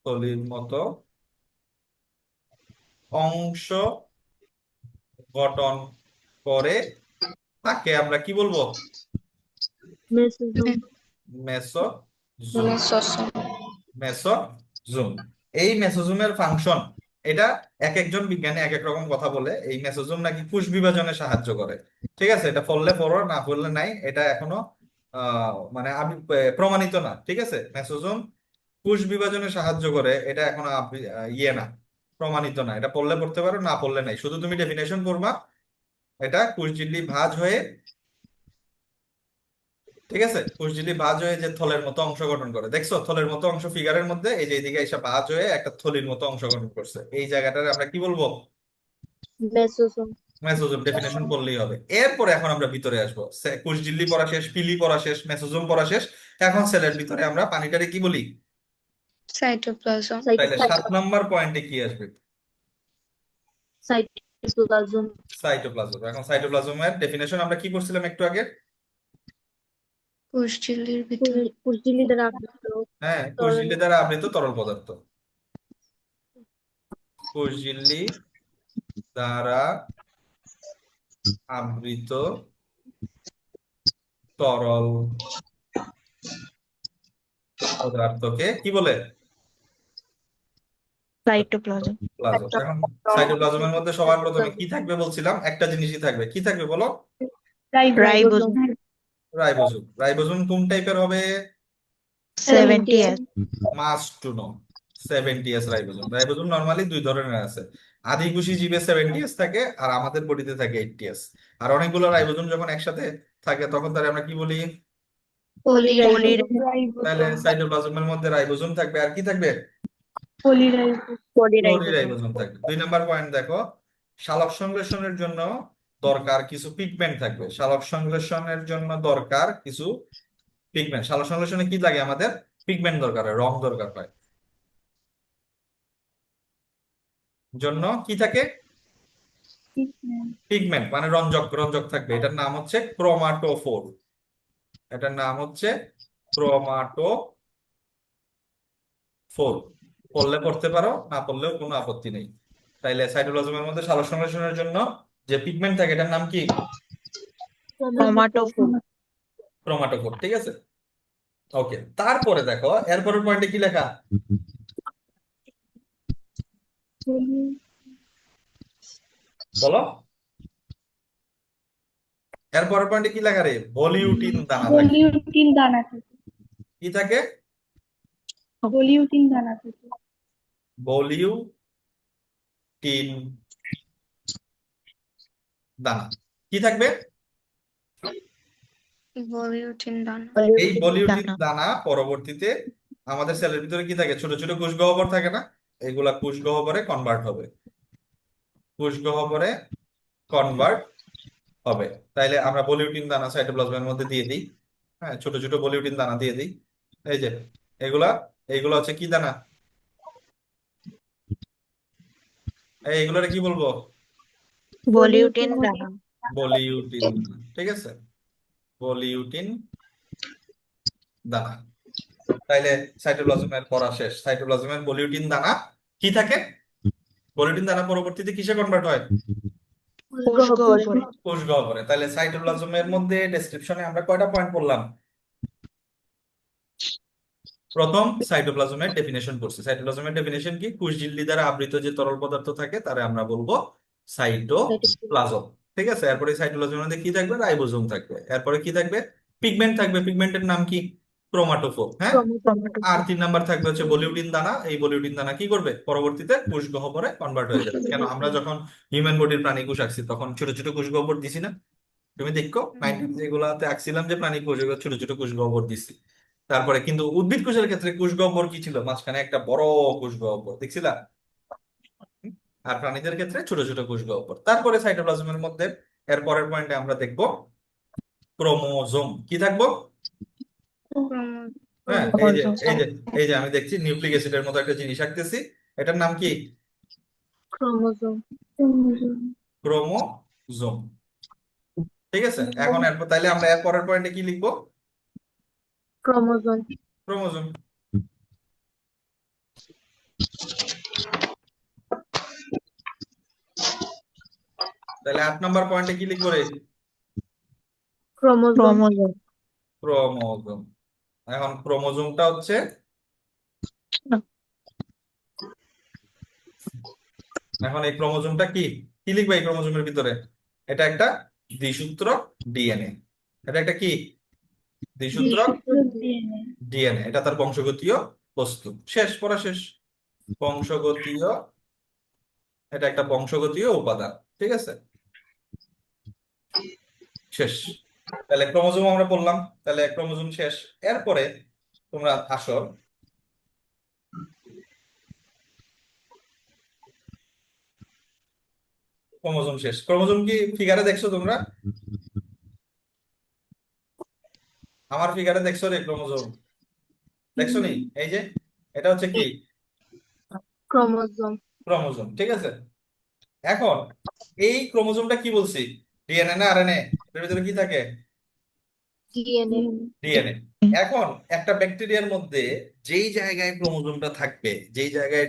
A: থলির মতো অংশ গঠন করে, তাকে আমরা কি বলবো?
B: মেসোজোম।
A: মেসোজুম।
C: মেসোজোম।
A: মেসোজুম। এই মেসোজুমের ফাংশন, এটা এক একজন বিজ্ঞানী এক এক রকম কথা বলে। এই মেসোজুম নাকি কোষ বিভাজনে সাহায্য করে। ঠিক আছে, এটা পড়লে পড়ো, না পড়লে নাই। এটা এখনো মানে আমি প্রমাণিত না, ঠিক আছে। মেসোজোম কোষ বিভাজনে সাহায্য করে, এটা এখন ইয়ে না, প্রমাণিত না। এটা পড়লে পড়তে পারো, না পড়লে নাই, শুধু তুমি ডেফিনেশন করবা। এটা কোষঝিল্লি ভাঁজ হয়ে, ঠিক আছে, কোষঝিল্লি ভাঁজ হয়ে যে থলের মতো অংশ গঠন করে, দেখছো থলের মতো অংশ ফিগারের মধ্যে, এই যে এইদিকে এসে ভাঁজ হয়ে একটা থলির মতো অংশ গঠন করছে, এই জায়গাটারে আমরা কি বলবো?
B: মেসোজোম।
A: মেসোজোম। ডেফিনেশন পড়লেই হবে। এরপরে এখন আমরা ভিতরে আসবো, কোষঝিল্লি পড়া শেষ, পিলি পড়া শেষ, মেসোজোম পড়া শেষ। এখন সেলের ভিতরে আমরা পানিটারে কি বলি?
C: সাইটোপ্লাজম।
A: তাইলে 7 নম্বর পয়েন্টে কি আসবে?
B: সাইটোপ্লাজম।
A: সাইটোপ্লাজম। এখন সাইটোপ্লাজমের ডেফিনেশন আমরা কি করছিলাম একটু আগে?
C: কোষঝিল্লির ভিতরে
B: কোষঝিল্লি দ্বারা আবৃত
A: হ্যাঁ,
B: তরল
A: কোষঝিল্লি দ্বারা আবৃত তরল পদার্থ। কোষঝিল্লি দ্বারা আবৃত তরল পদার্থকে কি বলে?
D: সাইটোপ্লাজম।
A: প্লাজম। এখন সাইটোপ্লাজমের মধ্যে সবার প্রথমে কি থাকবে বলছিলাম? একটা জিনিসই থাকবে, কি থাকবে বলো?
D: রাইবোজোম।
A: রাইবোজোম। রাইবোজোম কোন টাইপের হবে?
D: 70S।
A: Must to no, 70S ribosome. Ribosome normally দুই ধরনের আছে। আদিকোষী জীবে 70S থাকে, আর আমাদের বডিতে থাকে 80S। আর অনেকগুলো রাইবোজোম যখন একসাথে থাকে তখন তারা আমরা কি বলি?
C: পলিরাইবোজোম।
A: তাহলে সাইটোপ্লাজমের মধ্যে রাইবোজোম থাকবে, আর কি থাকবে?
D: পলিরাইবোজোম।
A: পলিরাইবোজোম থাকবে। 2 নম্বর পয়েন্ট দেখো, সালোক সংশ্লেষণের জন্য দরকার কিছু পিগমেন্ট থাকবে। সালোক সংশ্লেষণের জন্য দরকার কিছু পিগমেন্ট। সালোক সংশ্লেষণে কি লাগে আমাদের? পিগমেন্ট দরকার হয়, রং দরকার হয়। জন্য কি থাকে? পিগমেন্ট মানে রঞ্জক, রঞ্জক থাকবে। এটার নাম হচ্ছে ক্রোমাটোফোর। এটার নাম হচ্ছে ক্রোমাটোফোর। পড়লে পড়তে পারো, না পড়লেও কোনো আপত্তি নেই। তাইলে সাইটোপ্লাজমের মধ্যে সালোক সংশ্লেষণের জন্য যে পিগমেন্ট থাকে এটার নাম কি?
D: ক্রোমাটোফোর।
A: ক্রোমাটোফোর, ঠিক আছে। ওকে, তারপরে দেখো এরপরের পয়েন্টে কি লেখা? বলো, এরপরের পয়েন্টে কি লেখা রে? ভলিউটিন দানা থাকে।
B: পলিউটিন দানা থেকে।
A: কি থাকে?
B: পলিউটিন দানা থেকে।
A: ভলিউটিন দানা। কি থাকবে?
C: ভলিউটিন দানা।
A: এই ভলিউটিন
D: দানা।
A: দানা পরবর্তীতে আমাদের সেলের ভিতরে কি থাকে? ছোট ছোট কোষ গহ্বর থাকে না? এগুলা কোষ গহ্বরে কনভার্ট হবে, কোষ গহ্বরে কনভার্ট হবে। তাইলে আমরা ভলিউটিন দানা সাইটোপ্লাজমের মধ্যে দিয়ে দিই। হ্যাঁ, ছোট ছোট ভলিউটিন দানা দিয়ে দিই। এই যে এগুলা, এইগুলা হচ্ছে কি দানা? এইগুলারে কি বলবো?
D: ভলিউটিন দানা।
A: ভলিউটিন, ঠিক আছে, ভলিউটিন দানা। তাইলে সাইটোপ্লাজমের পড়া শেষ। সাইটোপ্লাজমের ভলিউটিন দানা কি থাকে? ভলিউটিন দানা পরবর্তীতে কিসে কনভার্ট হয়?
D: কোষ গহ্বরে।
A: কোষ গহ্বরে। তাহলে সাইটোপ্লাজমের মধ্যে ডেসক্রিপশনে আমরা কয়টা পয়েন্ট পড়লাম? প্রথম সাইটোপ্লাজমের ডেফিনেশন করছি। সাইটোপ্লাজমের ডেফিনেশন কি? কোষঝিল্লি দ্বারা আবৃত যে তরল পদার্থ থাকে তারে আমরা বলবো সাইটোপ্লাজম, ঠিক আছে। এরপরে সাইটোপ্লাজমের মধ্যে কি থাকবে? রাইবোজোম থাকবে। এরপরে কি থাকবে? পিগমেন্ট থাকবে। পিগমেন্টের নাম কি? ক্রোমাটোফোর। হ্যাঁ। আর 3 নাম্বার থাকবে হচ্ছে ভলিউটিন দানা। এই ভলিউটিন দানা কি করবে? পরবর্তীতে কোষ গহ্বরে কনভার্ট হয়ে যাবে। কেন? আমরা যখন হিউম্যান বডির প্রাণী কোষ আঁকছি তখন ছোট ছোট কোষ গহ্বর দিছি না? তুমি দেখো 90 যেগুলাতে আঁকছিলাম যে প্রাণী কোষ, এগুলো ছোট ছোট কোষ গহ্বর দিছি। তারপরে কিন্তু উদ্ভিদ কোষের ক্ষেত্রে কোষ গহ্বর কি ছিল? মাঝখানে একটা বড় কোষ গহ্বর দেখছিলা। আর প্রাণীদের ক্ষেত্রে ছোট ছোট কোষ গহ্বর। তারপরে সাইটোপ্লাজমের মধ্যে এর পরের পয়েন্টে আমরা দেখবো ক্রোমোজোম। কি থাকবো? হ্যাঁ, এই যে আমি দেখছি নিউক্লিক অ্যাসিডের মতো একটা জিনিস আঁকতেছি। এটার নাম কি?
B: ক্রোমোজোম।
A: ক্রোমোজোম, ঠিক আছে। এখন এরপর তাইলে আমরা এর পরের পয়েন্টে কি লিখবো?
B: ক্রোমোজোম।
A: ক্রোমোজোম। তাহলে 8 নম্বর পয়েন্টে কি লিখবো রে?
B: ক্রোমোজোম।
D: ক্রোমোজোম।
A: ক্রোমোজোম। এখন ক্রোমোজোমটা হচ্ছে, এখন এই ক্রোমোজোমটা কি? কি লিখবে এই ক্রোমোজোমের ভিতরে? এটা একটা দ্বিসূত্র ডিএনএ। এটা একটা কি? দ্বিসূত্রক
B: DNA
A: ডিএনএ, এটা তার বংশগতীয় বস্তু। শেষ, পড়া শেষ। বংশগতীয়, এটা একটা বংশগতীয় উপাদান, ঠিক আছে, শেষ। তাহলে ক্রোমোজোম আমরা বললাম, তাহলে ক্রোমোজোম শেষ। এরপরে তোমরা আসো, ক্রোমোজোম শেষ। ক্রোমোজোম কি ফিগারে দেখছো তোমরা? আমার ফিগারে দেখছো রে ক্রোমোজোম? দেখছো নি? এই যে এটা হচ্ছে কি?
B: ক্রোমোজোম
A: ক্রোমোজোম, ঠিক আছে। এখন এই ক্রোমোজোমটা কি বলছি? ডিএনএ না আরএনএ? এর ভিতরে কি থাকে?
B: DNA
A: DNA. এখন একটা ব্যাকটেরিয়ার মধ্যে যেই জায়গায় ক্রোমোজোমটা থাকবে, যেই জায়গায়,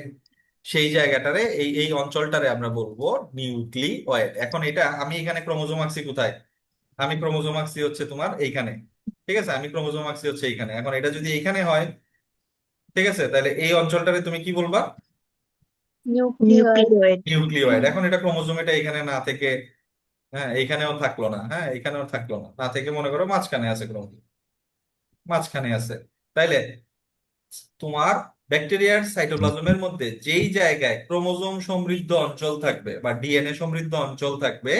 A: সেই জায়গাটারে, এই এই অঞ্চলটারে আমরা বলবো নিউক্লিওয়েড। এখন এটা আমি এখানে ক্রোমোজোম আঁকছি কোথায়? আমি ক্রোমোজোম আঁকছি হচ্ছে তোমার এইখানে, ঠিক আছে, আমি ক্রোমোজোম আঁকছি হচ্ছে এইখানে। এখন এটা যদি এইখানে হয়, ঠিক আছে, তাহলে এই অঞ্চলটারে তুমি কি বলবা?
B: Nucleoid
D: nucleoid
A: nucleoid. এখন এটা ক্রোমোজোম, এটা এখানে না থেকে, হ্যাঁ এইখানেও থাকলো না, হ্যাঁ এখানেও থাকলো না, না থেকে মনে করো মাঝখানে আছে ক্রোমোজোম, মাঝখানে আছে। তাইলে তোমার ব্যাকটেরিয়ার সাইটোপ্লাজমের মধ্যে যেই জায়গায় ক্রোমোজোম সমৃদ্ধ অঞ্চল থাকবে বা ডিএনএ সমৃদ্ধ অঞ্চল থাকবে,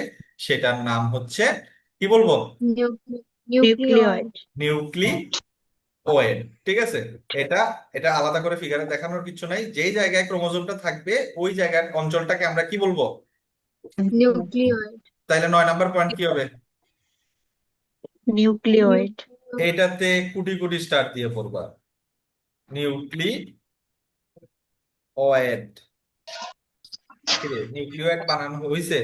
A: সেটার নাম হচ্ছে কি বলবো?
B: নিউক্লিয়য়েড
A: নিউক্লিওয়েড, ঠিক আছে। এটা এটা আলাদা করে ফিগারে দেখানোর কিছু নাই। যেই জায়গায় ক্রোমোজোমটা থাকবে ওই জায়গার অঞ্চলটাকে আমরা কি বলবো?
B: নিউক্লিয়য়েড
A: তাইলে 9 নম্বর পয়েন্ট কি হবে?
D: নিউক্লিওয়েড
A: এইটাতে কোটি কোটি স্টার দিয়ে পড়বা, নিউক্লিওয়েড। নিউক্লিওয়েড বানানো হয়েছে?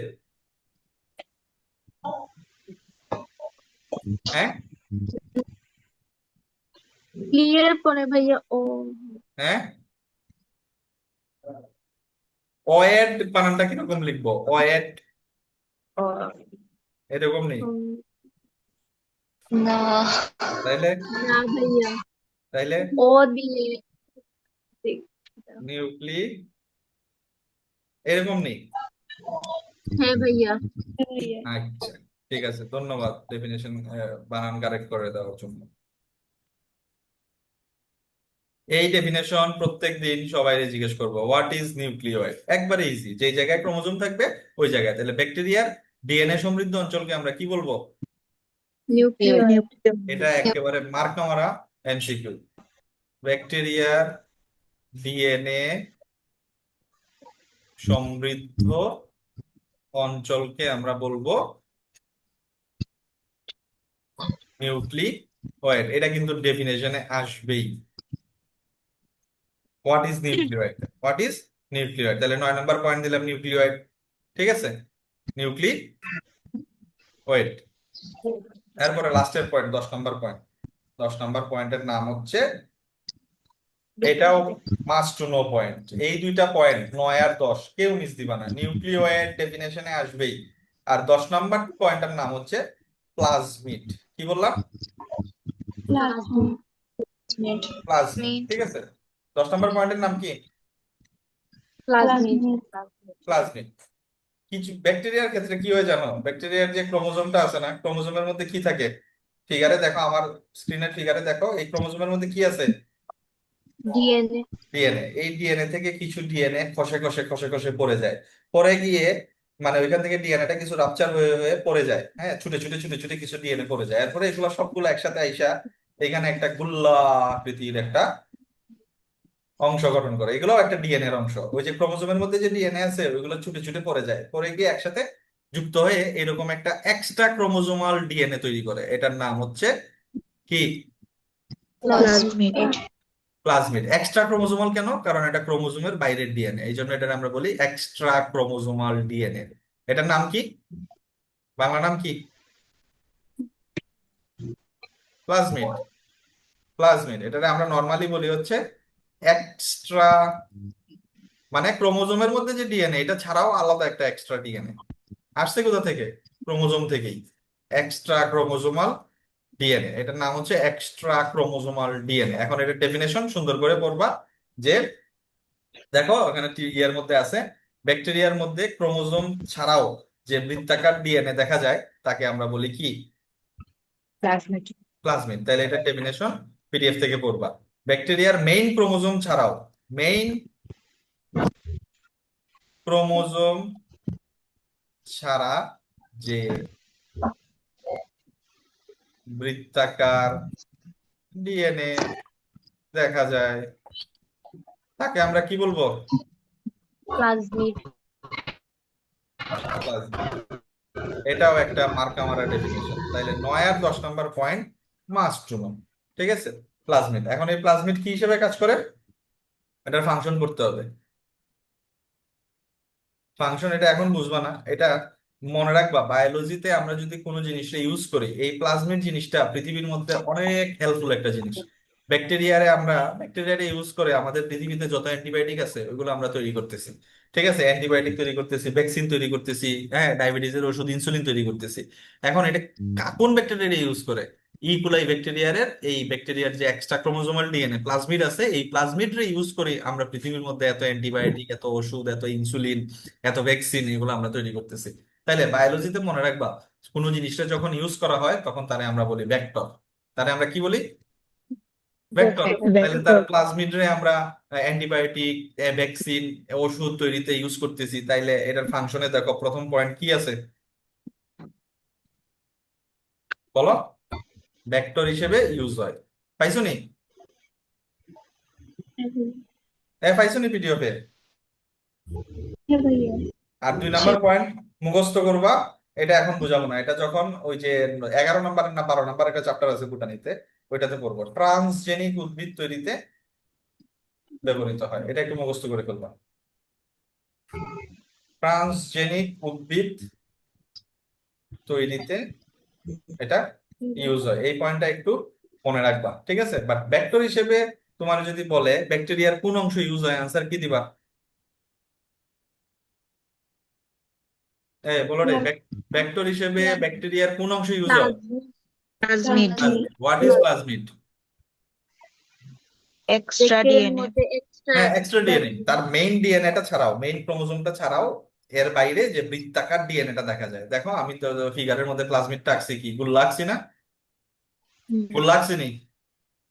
A: হ্যাঁ,
B: ক্লিয়ার পরে ভাইয়া ও
A: হ্যাঁ, ওয়েড বানানটা কিরকম লিখবো? ওয়েড এরকম নেই?
C: না
A: তাইলে
B: না ভাইয়া
A: তাইলে
B: ও দিয়ে
A: নিউক্লি এরকম নেই?
B: হ্যাঁ ভাইয়া
A: আচ্ছা, ঠিক আছে, ধন্যবাদ ডেফিনেশন বানান কারেক্ট করে দেওয়ার জন্য। এই ডেফিনেশন প্রত্যেক দিন সবাই জিজ্ঞেস করবো, হোয়াট ইজ নিউক্লিওয়েড? একবারে ইজি, যেই জায়গায় ক্রোমোজোম থাকবে ওই জায়গায়। তাহলে ব্যাকটেরিয়ার ডিএনএ সমৃদ্ধ অঞ্চলকে আমরা কি বলবো?
B: নিউক্লিয়য়েড
A: এটা একেবারে মার্কা মারা এমসিকিউ। ব্যাকটেরিয়ার ডিএনএ সমৃদ্ধ অঞ্চলকে আমরা বলবো নিউক্লিওয়েড। এটা কিন্তু ডেফিনেশনে আসবেই। What is nucleoid? What is nucleoid? তাহলে 9 নম্বর পয়েন্ট দিলাম নিউক্লিওয়েড, ঠিক আছে, নিউক্লিওয়েড। এরপরে লাস্টের পয়েন্ট 10 নম্বর পয়েন্ট। 10 নম্বর পয়েন্টের নাম হচ্ছে, এটাও মাস্ট টু নো পয়েন্ট। এই দুইটা পয়েন্ট 9 আর 10 কেউ মিস দিবা না, নিউক্লিওয়েড ডেফিনেশনে আসবেই। আর 10 নম্বর পয়েন্টের নাম হচ্ছে প্লাজমিড। কি বললাম? প্লাজমিড, ঠিক আছে। 10 নম্বর পয়েন্টের নাম কি?
B: Plasmid
A: plasmid. কিছু ব্যাকটেরিয়ার ক্ষেত্রে কি হয় জানো? ব্যাকটেরিয়ার যে ক্রোমোজোমটা আছে না, ক্রোমোজোমের মধ্যে কি থাকে? ফিগারে দেখো, আমার স্ক্রিনের ফিগারে দেখো, এই ক্রোমোজোমের মধ্যে কি আছে?
B: DNA
A: DNA. এই ডিএনএ থেকে কিছু ডিএনএ খসে খসে খসে খসে পড়ে যায়, পরে গিয়ে মানে ওইখান থেকে ডিএনএটা কিছু রাপচার হয়ে হয়ে পড়ে যায়, হ্যাঁ, ছুটে ছুটে ছুটে ছুটে কিছু ডিএনএ পড়ে যায়। এরপরে এগুলো সবগুলো একসাথে আইসা এখানে একটা গুল্লা আকৃতির একটা অংশ গঠন করে। এগুলো একটা ডিএনএ এর অংশ। ওই যে ক্রোমোজোমের মধ্যে যে ডিএনএ আছে ওইগুলো ছুটে ছুটে পড়ে যায়, পরে গিয়ে একসাথে যুক্ত হয়ে এরকম একটা এক্সট্রা ক্রোমোজোমাল ডিএনএ তৈরি করে। এটার নাম হচ্ছে কি?
D: Plasmid
A: plasmid. এক্সট্রা ক্রোমোজোমাল কেন? কারণ এটা ক্রোমোজোমের বাইরের ডিএনএ, এই জন্য এটা আমরা বলি এক্সট্রা ক্রোমোজোমাল ডিএনএ। এটার নাম কি? বাংলা নাম কি? প্লাজমিড। প্লাজমিড, এটা আমরা নর্মালি বলি হচ্ছে এক্সট্রা, মানে ক্রোমোজোমের মধ্যে যে ডিএনএ এটা ছাড়াও আলাদা একটা এক্সট্রা ডিএনএ আসছে কোথা থেকে? ক্রোমোজোম থেকেই। এক্সট্রা ক্রোমোজোমাল ডিএনএ, এটার নাম হচ্ছে এক্সট্রা ক্রোমোজোমাল ডিএনএ। এখন এটার ডেফিনেশন সুন্দর করে পড়বা। যে দেখো এখানে ইয়ের মধ্যে আছে, ব্যাকটেরিয়ার মধ্যে ক্রোমোজোম ছাড়াও যে বৃত্তাকার ডিএনএ দেখা যায় তাকে আমরা বলি কি?
D: প্লাজমিড
A: প্লাজমিড, তাহলে এটা ডেফিনেশন পিডিএফ থেকে পড়বা। ব্যাকটেরিয়ার মেইন ক্রোমোজোম ছাড়াও, মেইন ক্রোমোজোম ছাড়া যে বৃত্তাকার ডিএনএ দেখা যায় তাকে আমরা কি বলবো?
B: প্লাজমিড।
A: প্লাজমিড। এটাও একটা মার্কা মারা ডেফিনেশন। তাইলে 9 আর 10 নম্বর পয়েন্ট মাস্ট টু নো। ঠিক আছে, প্লাজমিড। এখন এই প্লাজমিড কি হিসেবে কাজ করে? এটার ফাংশন করতে হবে। ফাংশন এটা এখন বুঝবা না, এটা মনে রাখবা। বায়োলজিতে আমরা যদি কোনো জিনিসটা ইউজ করি, এই প্লাজমিড জিনিসটা পৃথিবীর মধ্যে অনেক হেল্পফুল একটা জিনিস। ব্যাকটেরিয়ারে ইউজ করে আমাদের পৃথিবীতে যত অ্যান্টিবায়োটিক আছে ওইগুলো আমরা তৈরি করতেছি। ঠিক আছে, অ্যান্টিবায়োটিক তৈরি করতেছি, ভ্যাকসিন তৈরি করতেছি, হ্যাঁ, ডায়াবেটিসের ওষুধ, ইনসুলিন তৈরি করতেছি। এখন এটা কোন ব্যাকটেরিয়া ইউজ করে? ইকুলাই ব্যাকটেরিয়ার, এই ব্যাকটেরিয়ার যে এক্সট্রা ক্রোমোজোমাল ডিএনএ প্লাজমিড আছে, এই প্লাজমিড রে ইউজ করি আমরা পৃথিবীর মধ্যে এত অ্যান্টিবায়োটিক, এত ওষুধ, এত ইনসুলিন, এত ভ্যাকসিন, এগুলো আমরা তৈরি করতেছি। তাইলে বায়োলজিতে মনে রাখবা, কোনো জিনিসটা যখন ইউজ করা হয় তখন তারে আমরা বলি ভেক্টর। তারে আমরা কি বলি? ভেক্টর। তাহলে তার
D: ভেক্টর।
A: প্লাজমিড রে আমরা অ্যান্টিবায়োটিক, ভ্যাকসিন, ওষুধ তৈরিতে ইউজ করতেছি। তাইলে এটার ফাংশনে দেখো প্রথম পয়েন্ট কি আছে বলো? ভেক্টর হিসেবে ইউজ হয়। পাইছো নি? পাইছো নি পিডিএফে?
B: হ্যাঁ ভাইয়া।
A: আর 2 নম্বর পয়েন্ট মুখস্থ করবা। এটা এখন বুঝাবো না, এটা যখন ওই যে 11 নম্বরের না 12 নম্বর একটা চ্যাপ্টার আছে বুটানিতে, ওইটাতে পড়বো। ট্রান্সজেনিক উদ্ভিদ তৈরিতে ব্যবহৃত হয়, এটা একটু মুখস্থ করে ফেলবা। ট্রান্সজেনিক উদ্ভিদ তৈরিতে এটা ইউজ হয়, এই পয়েন্টটা একটু মনে রাখবা। ঠিক আছে, বাট ভেক্টর হিসেবে তোমার যদি বলে ব্যাকটেরিয়ার কোন অংশ ইউজ হয়, আনসার কি দিবা? বলো রে, ভেক্টর হিসেবে ব্যাকটেরিয়ার কোন অংশ ইউজ হয়?
B: Plasmid.
D: Plasmid.
A: Plasmid. What is plasmid?
D: Extra
B: এর
D: ডিএনএ।
B: মধ্যে এক্সট্রা
A: হ্যাঁ, এক্সট্রা ডিএনএ। তার মেইন ডিএনএটা ছাড়াও, মেইন ক্রোমোজোমটা ছাড়াও এর বাইরে যে বৃত্তাকার ডিএনএটা দেখা যায়। দেখো আমি তো ফিগারের মধ্যে প্লাজমিডটা আঁকছি, কি গোল্লা আঁকছি না? গোল্লা আঁকছি নি?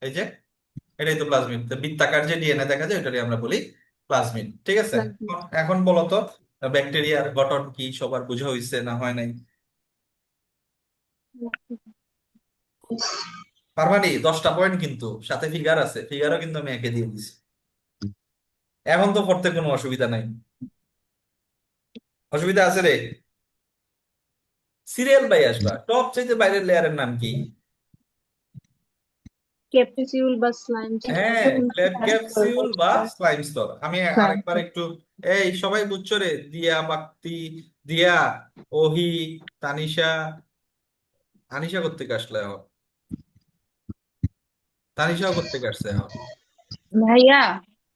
A: এই যে এটাই তো প্লাজমিড। তো বৃত্তাকার যে ডিএনএ দেখা যায় ওটাকে আমরা বলি প্লাজমিড। ঠিক আছে, এখন বলো তো ব্যাকটেরিয়ার গঠন কি সবার বোঝা হয়েছে না হয় নাই? পারবানি? 10টা পয়েন্ট কিন্তু সাথে ফিগার আছে, ফিগারও কিন্তু আমি এঁকে দিয়ে দিছি। এখন তো পড়তে কোনো অসুবিধা নাই। অসুবিধা আছে রে? সিরিয়াল বাই আসবা। টপ চাইতে বাইরের লেয়ারের নাম কি?
B: ক্যাপসিউল বা স্লাইম।
A: হ্যাঁ, ক্যাপসিউল বা স্লাইম স্তর। আমি আরেকবার একটু, এই সবাই বুঝছো রে? দিয়া, বাক্তি, দিয়া, ওহি, তানিশা। আনিশা কোত্থেকে আসলে এখন? তানিশাও কোত্থেকে আসছে এখন?
E: ভাইয়া,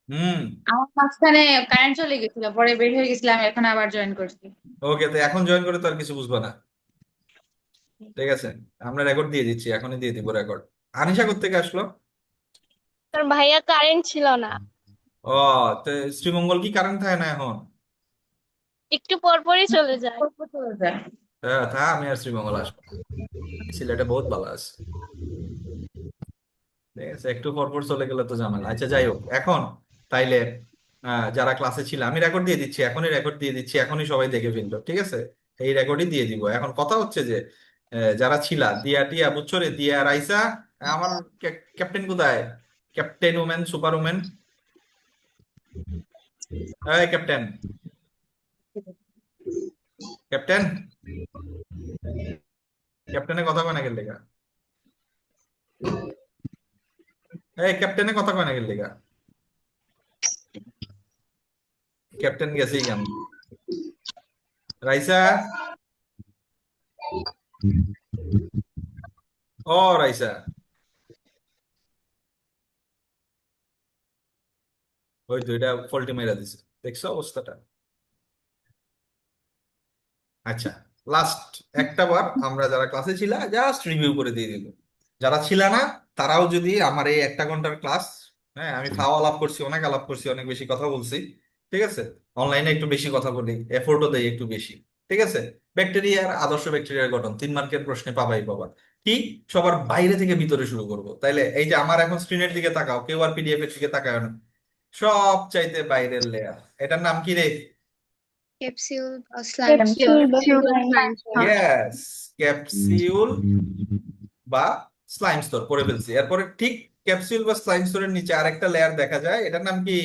A: হুম।
E: আমার মাঝখানে কারেন্ট চলে গেছিল, পরে বের হয়ে গেছিলাম, এখন আবার জয়েন করছি।
A: ওকে, তো এখন জয়েন করে তো আর কিছু বুঝবো না। ঠিক আছে, আমরা রেকর্ড দিয়ে দিচ্ছি, এখনই দিয়ে দিব রেকর্ড। আনিশা কোত্থেকে আসলো?
B: তোর ভাইয়া কারেন্ট ছিল না,
A: ও, তো শ্রীমঙ্গল কি কারেন্ট থাকে না এখন?
B: একটু পর পরই চলে যায়।
E: চলে যায়।
A: হ্যাঁ, তা আমি আর শ্রীমঙ্গল আসবো না। সিলেটে বহুত ভালো আছে। ঠিক আছে, একটু পর পর চলে গেলে তো ঝামেলা। আচ্ছা, যাই হোক, এখন তাইলে যারা ক্লাসে ছিল, আমি রেকর্ড দিয়ে দিচ্ছি, এখনই রেকর্ড দিয়ে দিচ্ছি, এখনই সবাই দেখে ফেললো। ঠিক আছে, এই রেকর্ডই দিয়ে দিব। এখন কথা হচ্ছে যে যারা ছিলা, দিয়া টিয়া, বুঝছো রে? দিয়া, রাইসা, আমার ক্যাপ্টেন কোথায়? ক্যাপ্টেন ওমেন, সুপার ওমেন, এই ক্যাপ্টেন, ক্যাপ্টেন, ক্যাপ্টেনের কথা কয় না গেল লেগা? এই ক্যাপ্টেনের কথা কয় না গেল লেগা? ক্যাপ্টেন গেছে কেন? রাইসা, ও রাইসা, ওই তো এটা ফল্টি মেরা দিছে, দেখছো অবস্থাটা? আচ্ছা, লাস্ট একটা বার আমরা যারা ক্লাসে ছিলা জাস্ট রিভিউ করে দিয়ে দিব। যারা ছিল না তারাও যদি আমার এই 1 ঘন্টার ক্লাস, হ্যাঁ, আমি ফাও আলাপ করছি, অনেক আলাপ করছি, অনেক বেশি কথা বলছি। ঠিক আছে, অনলাইনে একটু বেশি কথা বলি, এফোর্টও দেই একটু বেশি। ঠিক আছে, ব্যাকটেরিয়ার, আদর্শ ব্যাকটেরিয়ার গঠন 3 মার্কের প্রশ্নে পাবাই পাবা। কি সবার বাইরে থেকে ভিতরে শুরু করব, তাইলে এই যে আমার এখন স্ক্রিনের দিকে তাকাও, কেউ আর পিডিএফ এর দিকে তাকায় না, সব চাইতে বাইরের লেয়ার, এটার নাম কি রে?
C: ক্যাপসিউল বা স্লাইম
B: Capsule বা
E: Capsule
B: slime স্তর।
A: ইয়েস, ক্যাপসিউল বা স্লাইম স্তর পড়ে ফেলছি। এরপরে ঠিক ক্যাপসিউল বা স্লাইম স্তরের নিচে আরেকটা লেয়ার দেখা যায়, এটার নাম কি?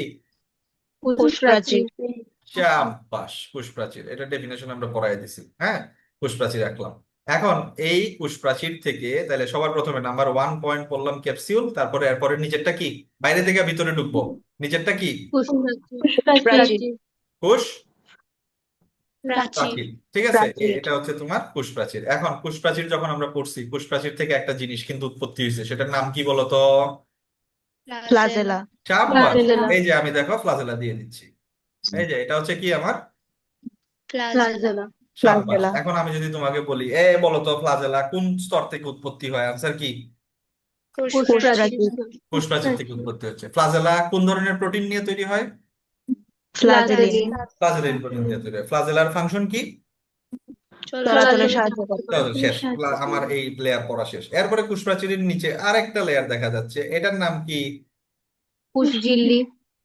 B: কোষপ্রাচীর।
A: চাম্পাস, কোষপ্রাচীর। এটা ডেফিনেশন আমরা পড়াই দিছি, হ্যাঁ, কোষপ্রাচীর রাখলাম। এখন এই কোষপ্রাচীর থেকে তাহলে সবার প্রথমে নাম্বার 1 পয়েন্ট পড়লাম ক্যাপসিউল, তারপরে এরপরে নিচেরটা কি? বাইরে থেকে ভিতরে ঢুকবো, নিচেরটা কি?
B: কোষপ্রাচীর।
A: কোষ
C: প্রাচীর।
A: প্রাচীর, ঠিক আছে,
D: প্রাচীর।
A: এটা হচ্ছে তোমার কোষ প্রাচীর। এখন কোষ প্রাচীর যখন আমরা পড়ছি, কোষ প্রাচীর থেকে একটা জিনিস কিন্তু উৎপত্তি হয়েছে, সেটার নাম কি বলতো?
D: ফ্লাজেলা।
A: চাম্পাস।
B: ফ্লাজেলা।
A: এই যে আমি দেখো ফ্লাজেলা দিয়ে দিচ্ছি, এই যে এটা হচ্ছে কি আমার
C: ফ্লাজেলা।
A: চাম্পাস।
D: ফ্লাজেলা।
A: এখন আমি যদি তোমাকে বলি বলো তো ফ্লাজেলা কোন স্তর থেকে উৎপত্তি হয়, আনসার কি?
B: কোষপ্রাচীর।
A: কোষ প্রাচীর থেকে উৎপত্তি হচ্ছে। ফ্লাজেলা কোন ধরনের প্রোটিন নিয়ে তৈরি হয়?
D: ফ্লাজেলিন।
A: ফ্লাজেলিন প্রোটিন দিয়ে তৈরি হয়। ফ্লাজেলার ফাংশন কি?
D: চলাচলে সাহায্য করে।
A: চলো, শেষ। আমার এই লেয়ার পড়া শেষ। এরপরে কোষ প্রাচীরের নিচে আরেকটা লেয়ার দেখা যাচ্ছে, এটার নাম কি?
B: কোষঝিল্লি।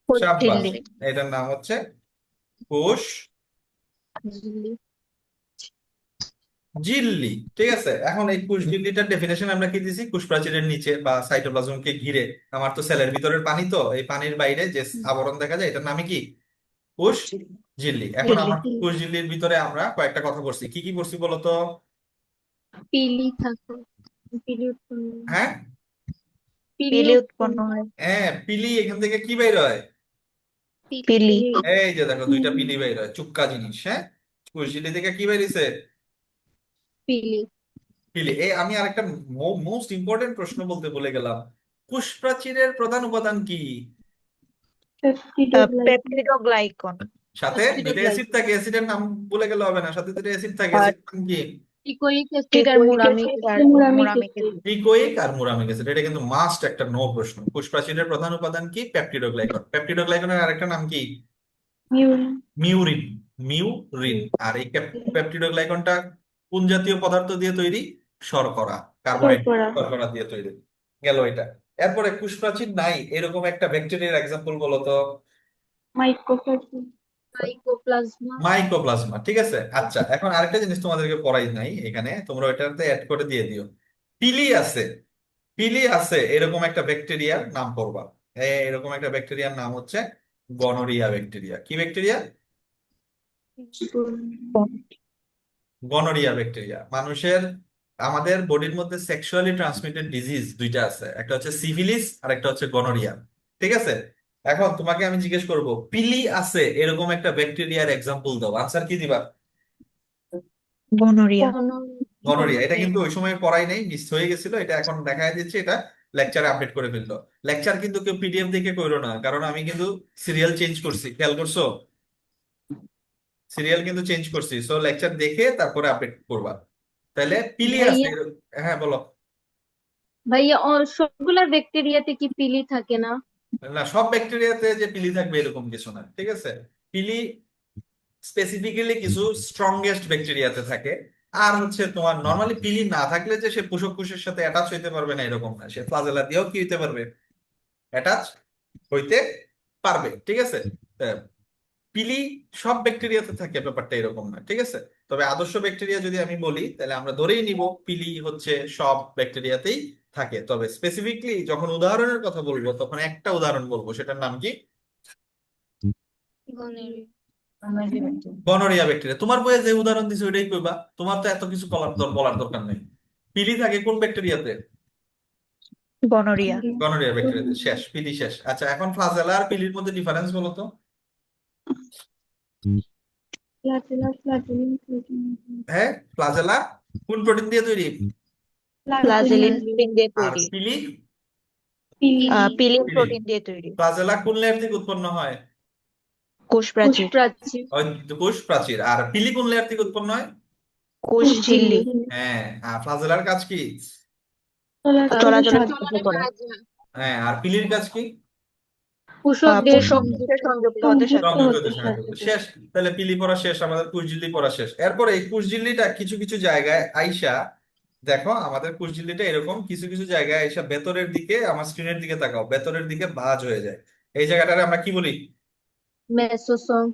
A: সাব্বাস,
D: ঝিল্লি।
A: এটার নাম হচ্ছে কোষ
B: ঝিল্লি।
A: ঝিল্লি, ঠিক আছে। এখন এই কোষ ঝিল্লিটার ডেফিনেশন আমরা কি দিছি? কোষ প্রাচীরের নিচে বা সাইটোপ্লাজমকে ঘিরে, আমার তো সেলের ভিতরের পানি, তো এই পানির বাইরে যে আবরণ দেখা যায়, এটার নামে কি? কোষ ঝিল্লি। এখন আমার কোষ ঝিল্লির ভিতরে আমরা কয়েকটা কথা বলছি, কি কি বলছি বলতো?
B: পিলি থাকে। পিলি উৎপন্ন।
A: হ্যাঁ,
D: পিলি উৎপন্ন হয়।
A: হ্যাঁ, পিলি। এখান থেকে কি বের হয়?
D: পিলি।
A: এই যে দেখো দুইটা পিলি বের হয়, চুক্কা জিনিস। হ্যাঁ, কোষ ঝিল্লি থেকে কি বেরিয়েছে?
B: পিলি।
A: পিলি। আমি আরেকটা মোস্ট ইম্পর্টেন্ট প্রশ্ন বলতে ভুলে গেলাম, কোষ প্রাচীরের প্রধান উপাদান কি?
D: পেপটিডোগ্লাইকন।
A: সাথে দুইটা অ্যাসিড থাকে, অ্যাসিডের নাম ভুলে গেলে হবে না, সাথে দুইটা অ্যাসিড থাকে,
D: আর
A: অ্যাসিড নাম কি?
B: টিকোইক অ্যাসিড আর মুরামিক
D: আর
B: অ্যাসিড।
D: Muramic acid.
A: টিকোইক আর মুরামিক অ্যাসিড। এটা কিন্তু মাস্ট একটা নো প্রশ্ন। কোষ প্রাচীরের প্রধান উপাদান কি? পেপটিডোগ্লাইকন। পেপটিডোগ্লাইকনের আরেকটা নাম কি? মিউরিন। মিউরিন। আর এই পেপটিডোগ্লাইকনটা কোন জাতীয় পদার্থ দিয়ে তৈরি? শর্করা, কার্বোহাইড্রেট, শর্করা দিয়ে তৈরি। গেল এটা। এরপরে কোষ প্রাচীর নাই এরকম একটা ব্যাকটেরিয়ার এক্সাম্পল বলো তো?
B: মাইকোপ্লাজমা।
A: মাইকোপ্লাজমা, ঠিক আছে। আচ্ছা, এখন আরেকটা জিনিস তোমাদেরকে পড়াই নাই এখানে, তোমরা ওইটাতে অ্যাড করে দিয়ে দিও। পিলি আছে, পিলি আছে এরকম একটা ব্যাকটেরিয়ার নাম পড়বা। এরকম একটা ব্যাকটেরিয়ার নাম হচ্ছে গনোরিয়া ব্যাকটেরিয়া। কি ব্যাকটেরিয়া? Gonorrhoea bacteria. আমাদের বডির মধ্যে সেক্সুয়ালি ট্রান্সমিটেড ডিজিজ দুইটা আছে, একটা হচ্ছে সিফিলিস আর একটা হচ্ছে গনোরিয়া, ঠিক আছে। এখন তোমাকে আমি জিজ্ঞেস করব, পিলি আছে এরকম একটা ব্যাকটেরিয়ার এক্সাম্পল দাও, আনসার কি দিবা?
D: গনোরিয়া।
A: গনোরিয়া। এটা কিন্তু ওই সময় পড়াই নাই, মিস হয়ে গেছিল, এটা এখন দেখা দিচ্ছে, এটা লেকচারে আপডেট করে ফেললো। লেকচার কিন্তু কেউ পিডিএফ দেখে কইরো না, কারণ আমি কিন্তু সিরিয়াল চেঞ্জ করছি, খেয়াল করছো? সিরিয়াল কিন্তু চেঞ্জ করছি, সো লেকচার দেখে তারপরে আপডেট করবা। তাহলে পিলি আছে।
B: ভাইয়া
A: হ্যাঁ বলো।
B: ভাইয়া সবগুলা ব্যাকটেরিয়াতে কি পিলি থাকে না?
A: না, সব ব্যাকটেরিয়াতে যে পিলি থাকবে এরকম কিছু না, ঠিক আছে। পিলি স্পেসিফিক্যালি কিছু স্ট্রংগেস্ট ব্যাকটেরিয়াতে থাকে। আর হচ্ছে তোমার নর্মালি পিলি না থাকলে যে সে পোষক কোষের সাথে অ্যাটাচ হইতে পারবে না এরকম না, সে ফ্লাজেলা দিয়েও কি হইতে পারবে? অ্যাটাচ হইতে পারবে, ঠিক আছে। আহ, পিলি সব ব্যাকটেরিয়াতে থাকে ব্যাপারটা এরকম না, ঠিক আছে। তবে আদর্শ ব্যাকটেরিয়া যদি আমি বলি, তাহলে আমরা ধরেই নিব পিলি হচ্ছে সব ব্যাকটেরিয়াতেই থাকে। তবে স্পেসিফিকলি যখন উদাহরণের কথা বলবো, তখন একটা উদাহরণ বলবো, সেটার নাম কি? Gonorrhoea bacteria. তোমার বইয়ে যে উদাহরণ দিছে ওইটাই কইবা, তোমার তো এত কিছু বলার দরকার নেই। পিলি থাকে কোন ব্যাকটেরিয়াতে?
D: গনোরিয়া।
A: গনোরিয়া ব্যাকটেরিয়াতে। শেষ, পিলি শেষ। আচ্ছা, এখন ফ্লাজেলা আর পিলির মধ্যে ডিফারেন্স বলো তো? হ্যাঁ, ফ্লাজেলা কোন প্রোটিন দিয়ে তৈরি?
D: ফ্লাজেলিন প্রোটিন দিয়ে
A: আর
D: তৈরি।
A: পিলি?
D: পিলিন
A: পিলি।
D: প্রোটিন দিয়ে তৈরি।
A: ফ্লাজেলা কোন লেয়ার থেকে উৎপন্ন হয়?
D: কোষ প্রাচীর।
B: কোষপ্রাচীর।
A: ওই কোষ প্রাচীর। আর পিলি কোন লেয়ার থেকে উৎপন্ন হয়?
D: কোষ ঝিল্লি।
A: হ্যাঁ। আর ফ্লাজেলার কাজ কি?
D: চলাচলে সাহায্য
B: চলাচলে
D: করে।
B: সাহায্য।
A: হ্যাঁ। আর পিলির কাজ কি?
B: পোষকদের
D: পোষক কোষে সংযুক্ত হতে সাহায্য
A: সংযুক্ত
D: করে।
A: হতে সাহায্য করে। শেষ। তাহলে পিলি পড়া শেষ, আমাদের কোষঝিল্লি পড়া শেষ। এরপরে এই কোষঝিল্লিটা কিছু কিছু জায়গায় আইসা দেখো আমাদের কোষঝিল্লিটা এরকম কিছু কিছু জায়গায় এসে ভেতরের দিকে, আমার স্ক্রিনের দিকে তাকাও, ভেতরের দিকে ভাঁজ হয়ে যায়। এই জায়গাটারে আমরা কি বলি?
B: মেসোসোম।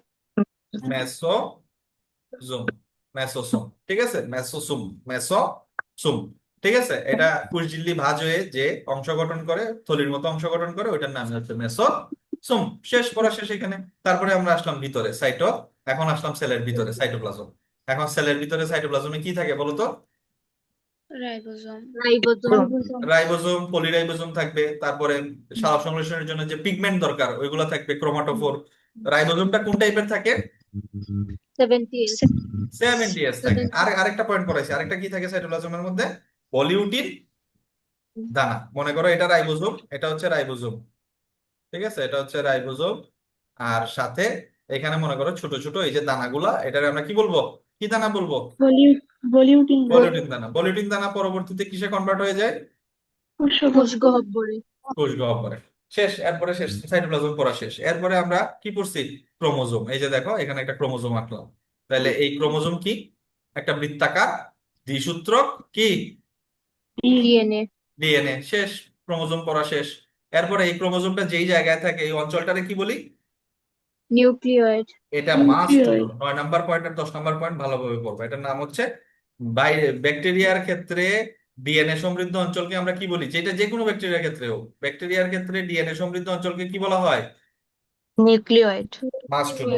A: মেসোজোম। মেসোসোম, ঠিক আছে, মেসোসোম। মেসোসোম, ঠিক আছে। এটা কোষঝিল্লি ভাঁজ হয়ে যে অংশ গঠন করে, থলির মতো অংশ গঠন করে, ওইটার নাম হচ্ছে মেসোসোম। শেষ, পড়া শেষ এখানে। তারপরে আমরা আসলাম ভিতরে এখন আসলাম সেলের ভিতরে, সাইটোপ্লাজম। এখন সেলের ভিতরে সাইটোপ্লাজমে কি থাকে বলো তো?
C: রাইবোজোম।
B: রাইবোজোম।
A: রাইবোজোম, পলিরাইবোজোম থাকবে। তারপরে সালোক সংশ্লেষণের জন্য যে পিগমেন্ট দরকার ওইগুলো থাকবে, ক্রোমাটোফোর। রাইবোজোমটা কোন টাইপের থাকে?
B: 70S।
A: 70S থাকে। আরেকটা পয়েন্ট পড়াইছে, আরেকটা কি থাকে সাইটোপ্লাজমের মধ্যে? পলিউটিন দানা। মনে করো এটা রাইবোজোম, এটা হচ্ছে রাইবোজোম, ঠিক আছে, এটা হচ্ছে রাইবোজোম। আর সাথে এখানে মনে করো ছোট ছোট এই যে দানাগুলা, এটারে আমরা কি বলবো? কি দানা বলবো?
D: ভলিউটিন
A: বলিউটিন দানা। বলিউটিন দানা পরবর্তীতে কিসে কনভার্ট হয়ে যায়?
B: কোষ গহ্বরে।
A: কোষ গহ্বরে। শেষ, এরপরে শেষ, সাইটোপ্লাজম পড়া শেষ। এরপরে আমরা কি পড়ছি? ক্রোমোজোম। এই যে দেখো এখানে একটা ক্রোমোজোম আঁকলাম। তাহলে এই ক্রোমোজোম কি? একটা বৃত্তাকার দ্বিসূত্রক কি?
B: ডিএনএ।
A: ডিএনএ। শেষ, ক্রোমোজোম পড়া শেষ। এরপরে এই ক্রোমোজোমটা যেই জায়গায় থাকে এই অঞ্চলটারে কি বলি?
B: নিউক্লিয়েট।
A: এটা মাস্ট 9 নাম্বার পয়েন্ট আর 10 নাম্বার পয়েন্ট ভালোভাবে পড়বো। এটার নাম হচ্ছে ব্যাকটেরিয়ার ক্ষেত্রে ডিএনএ সমৃদ্ধ অঞ্চলকে আমরা কি বলি? যেটা যে কোনো ব্যাকটেরিয়ার ক্ষেত্রে হোক, ব্যাকটেরিয়ার ক্ষেত্রে ডিএনএ সমৃদ্ধ অঞ্চলকে কি বলা হয়?
D: নিউক্লিয়েট।
A: Must to no.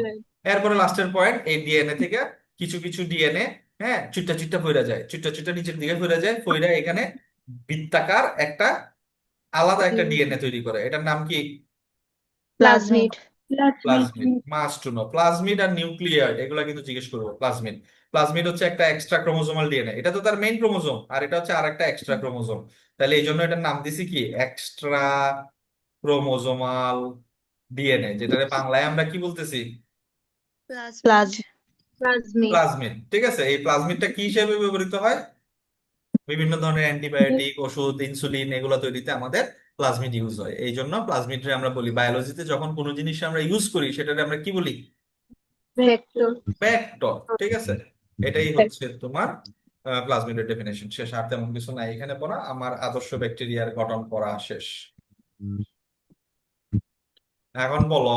A: এরপরে লাস্টের পয়েন্ট, এই ডিএনএ থেকে কিছু কিছু ডিএনএ, হ্যাঁ, চুট্টা চুট্টা ফইরা যায়, চুট্টা চুট্টা নিচের দিকে ফইরা যায়, ফইরা এখানে বৃত্তাকার একটা আলাদা একটা ডিএনএ তৈরি করে। এটার নাম কি?
B: Plasmid.
A: Plasmid. Must to know. Plasmid আর নিউক্লিয়ার এগুলা কিন্তু জিজ্ঞেস করবো। প্লাজমিড, প্লাজমিড হচ্ছে একটা এক্সট্রা ক্রোমোজোমাল ডিএনএ। এটা তো তার মেইন ক্রোমোজোম, আর এটা হচ্ছে আরেকটা এক্সট্রা ক্রোমোজোম। তাহলে এই জন্য এটার নাম দিছি কি? এক্সট্রা ক্রোমোজোমাল ডিএনএ, যেটারে বাংলায় আমরা কি বলতেছি?
D: প্লাজ
B: প্লাজমিড।
A: প্লাজমিড, ঠিক আছে। এই প্লাজমিডটা কি হিসেবে ব্যবহৃত হয়? বিভিন্ন ধরনের অ্যান্টিবায়োটিক, ওষুধ, ইনসুলিন এগুলো তৈরিতে আমাদের প্লাজমিড ইউজ হয়। এই জন্য প্লাজমিডরে আমরা বলি, বায়োলজিতে যখন কোনো জিনিস আমরা ইউজ করি সেটাকে আমরা কি বলি?
B: ভেক্টর।
A: ভেক্টর, ঠিক আছে। এটাই হচ্ছে তোমার প্লাজমিডের ডেফিনেশন। শেষ, আর তেমন কিছু নাই এখানে পড়া। আমার আদর্শ ব্যাকটেরিয়ার গঠন পড়া শেষ। এখন বলো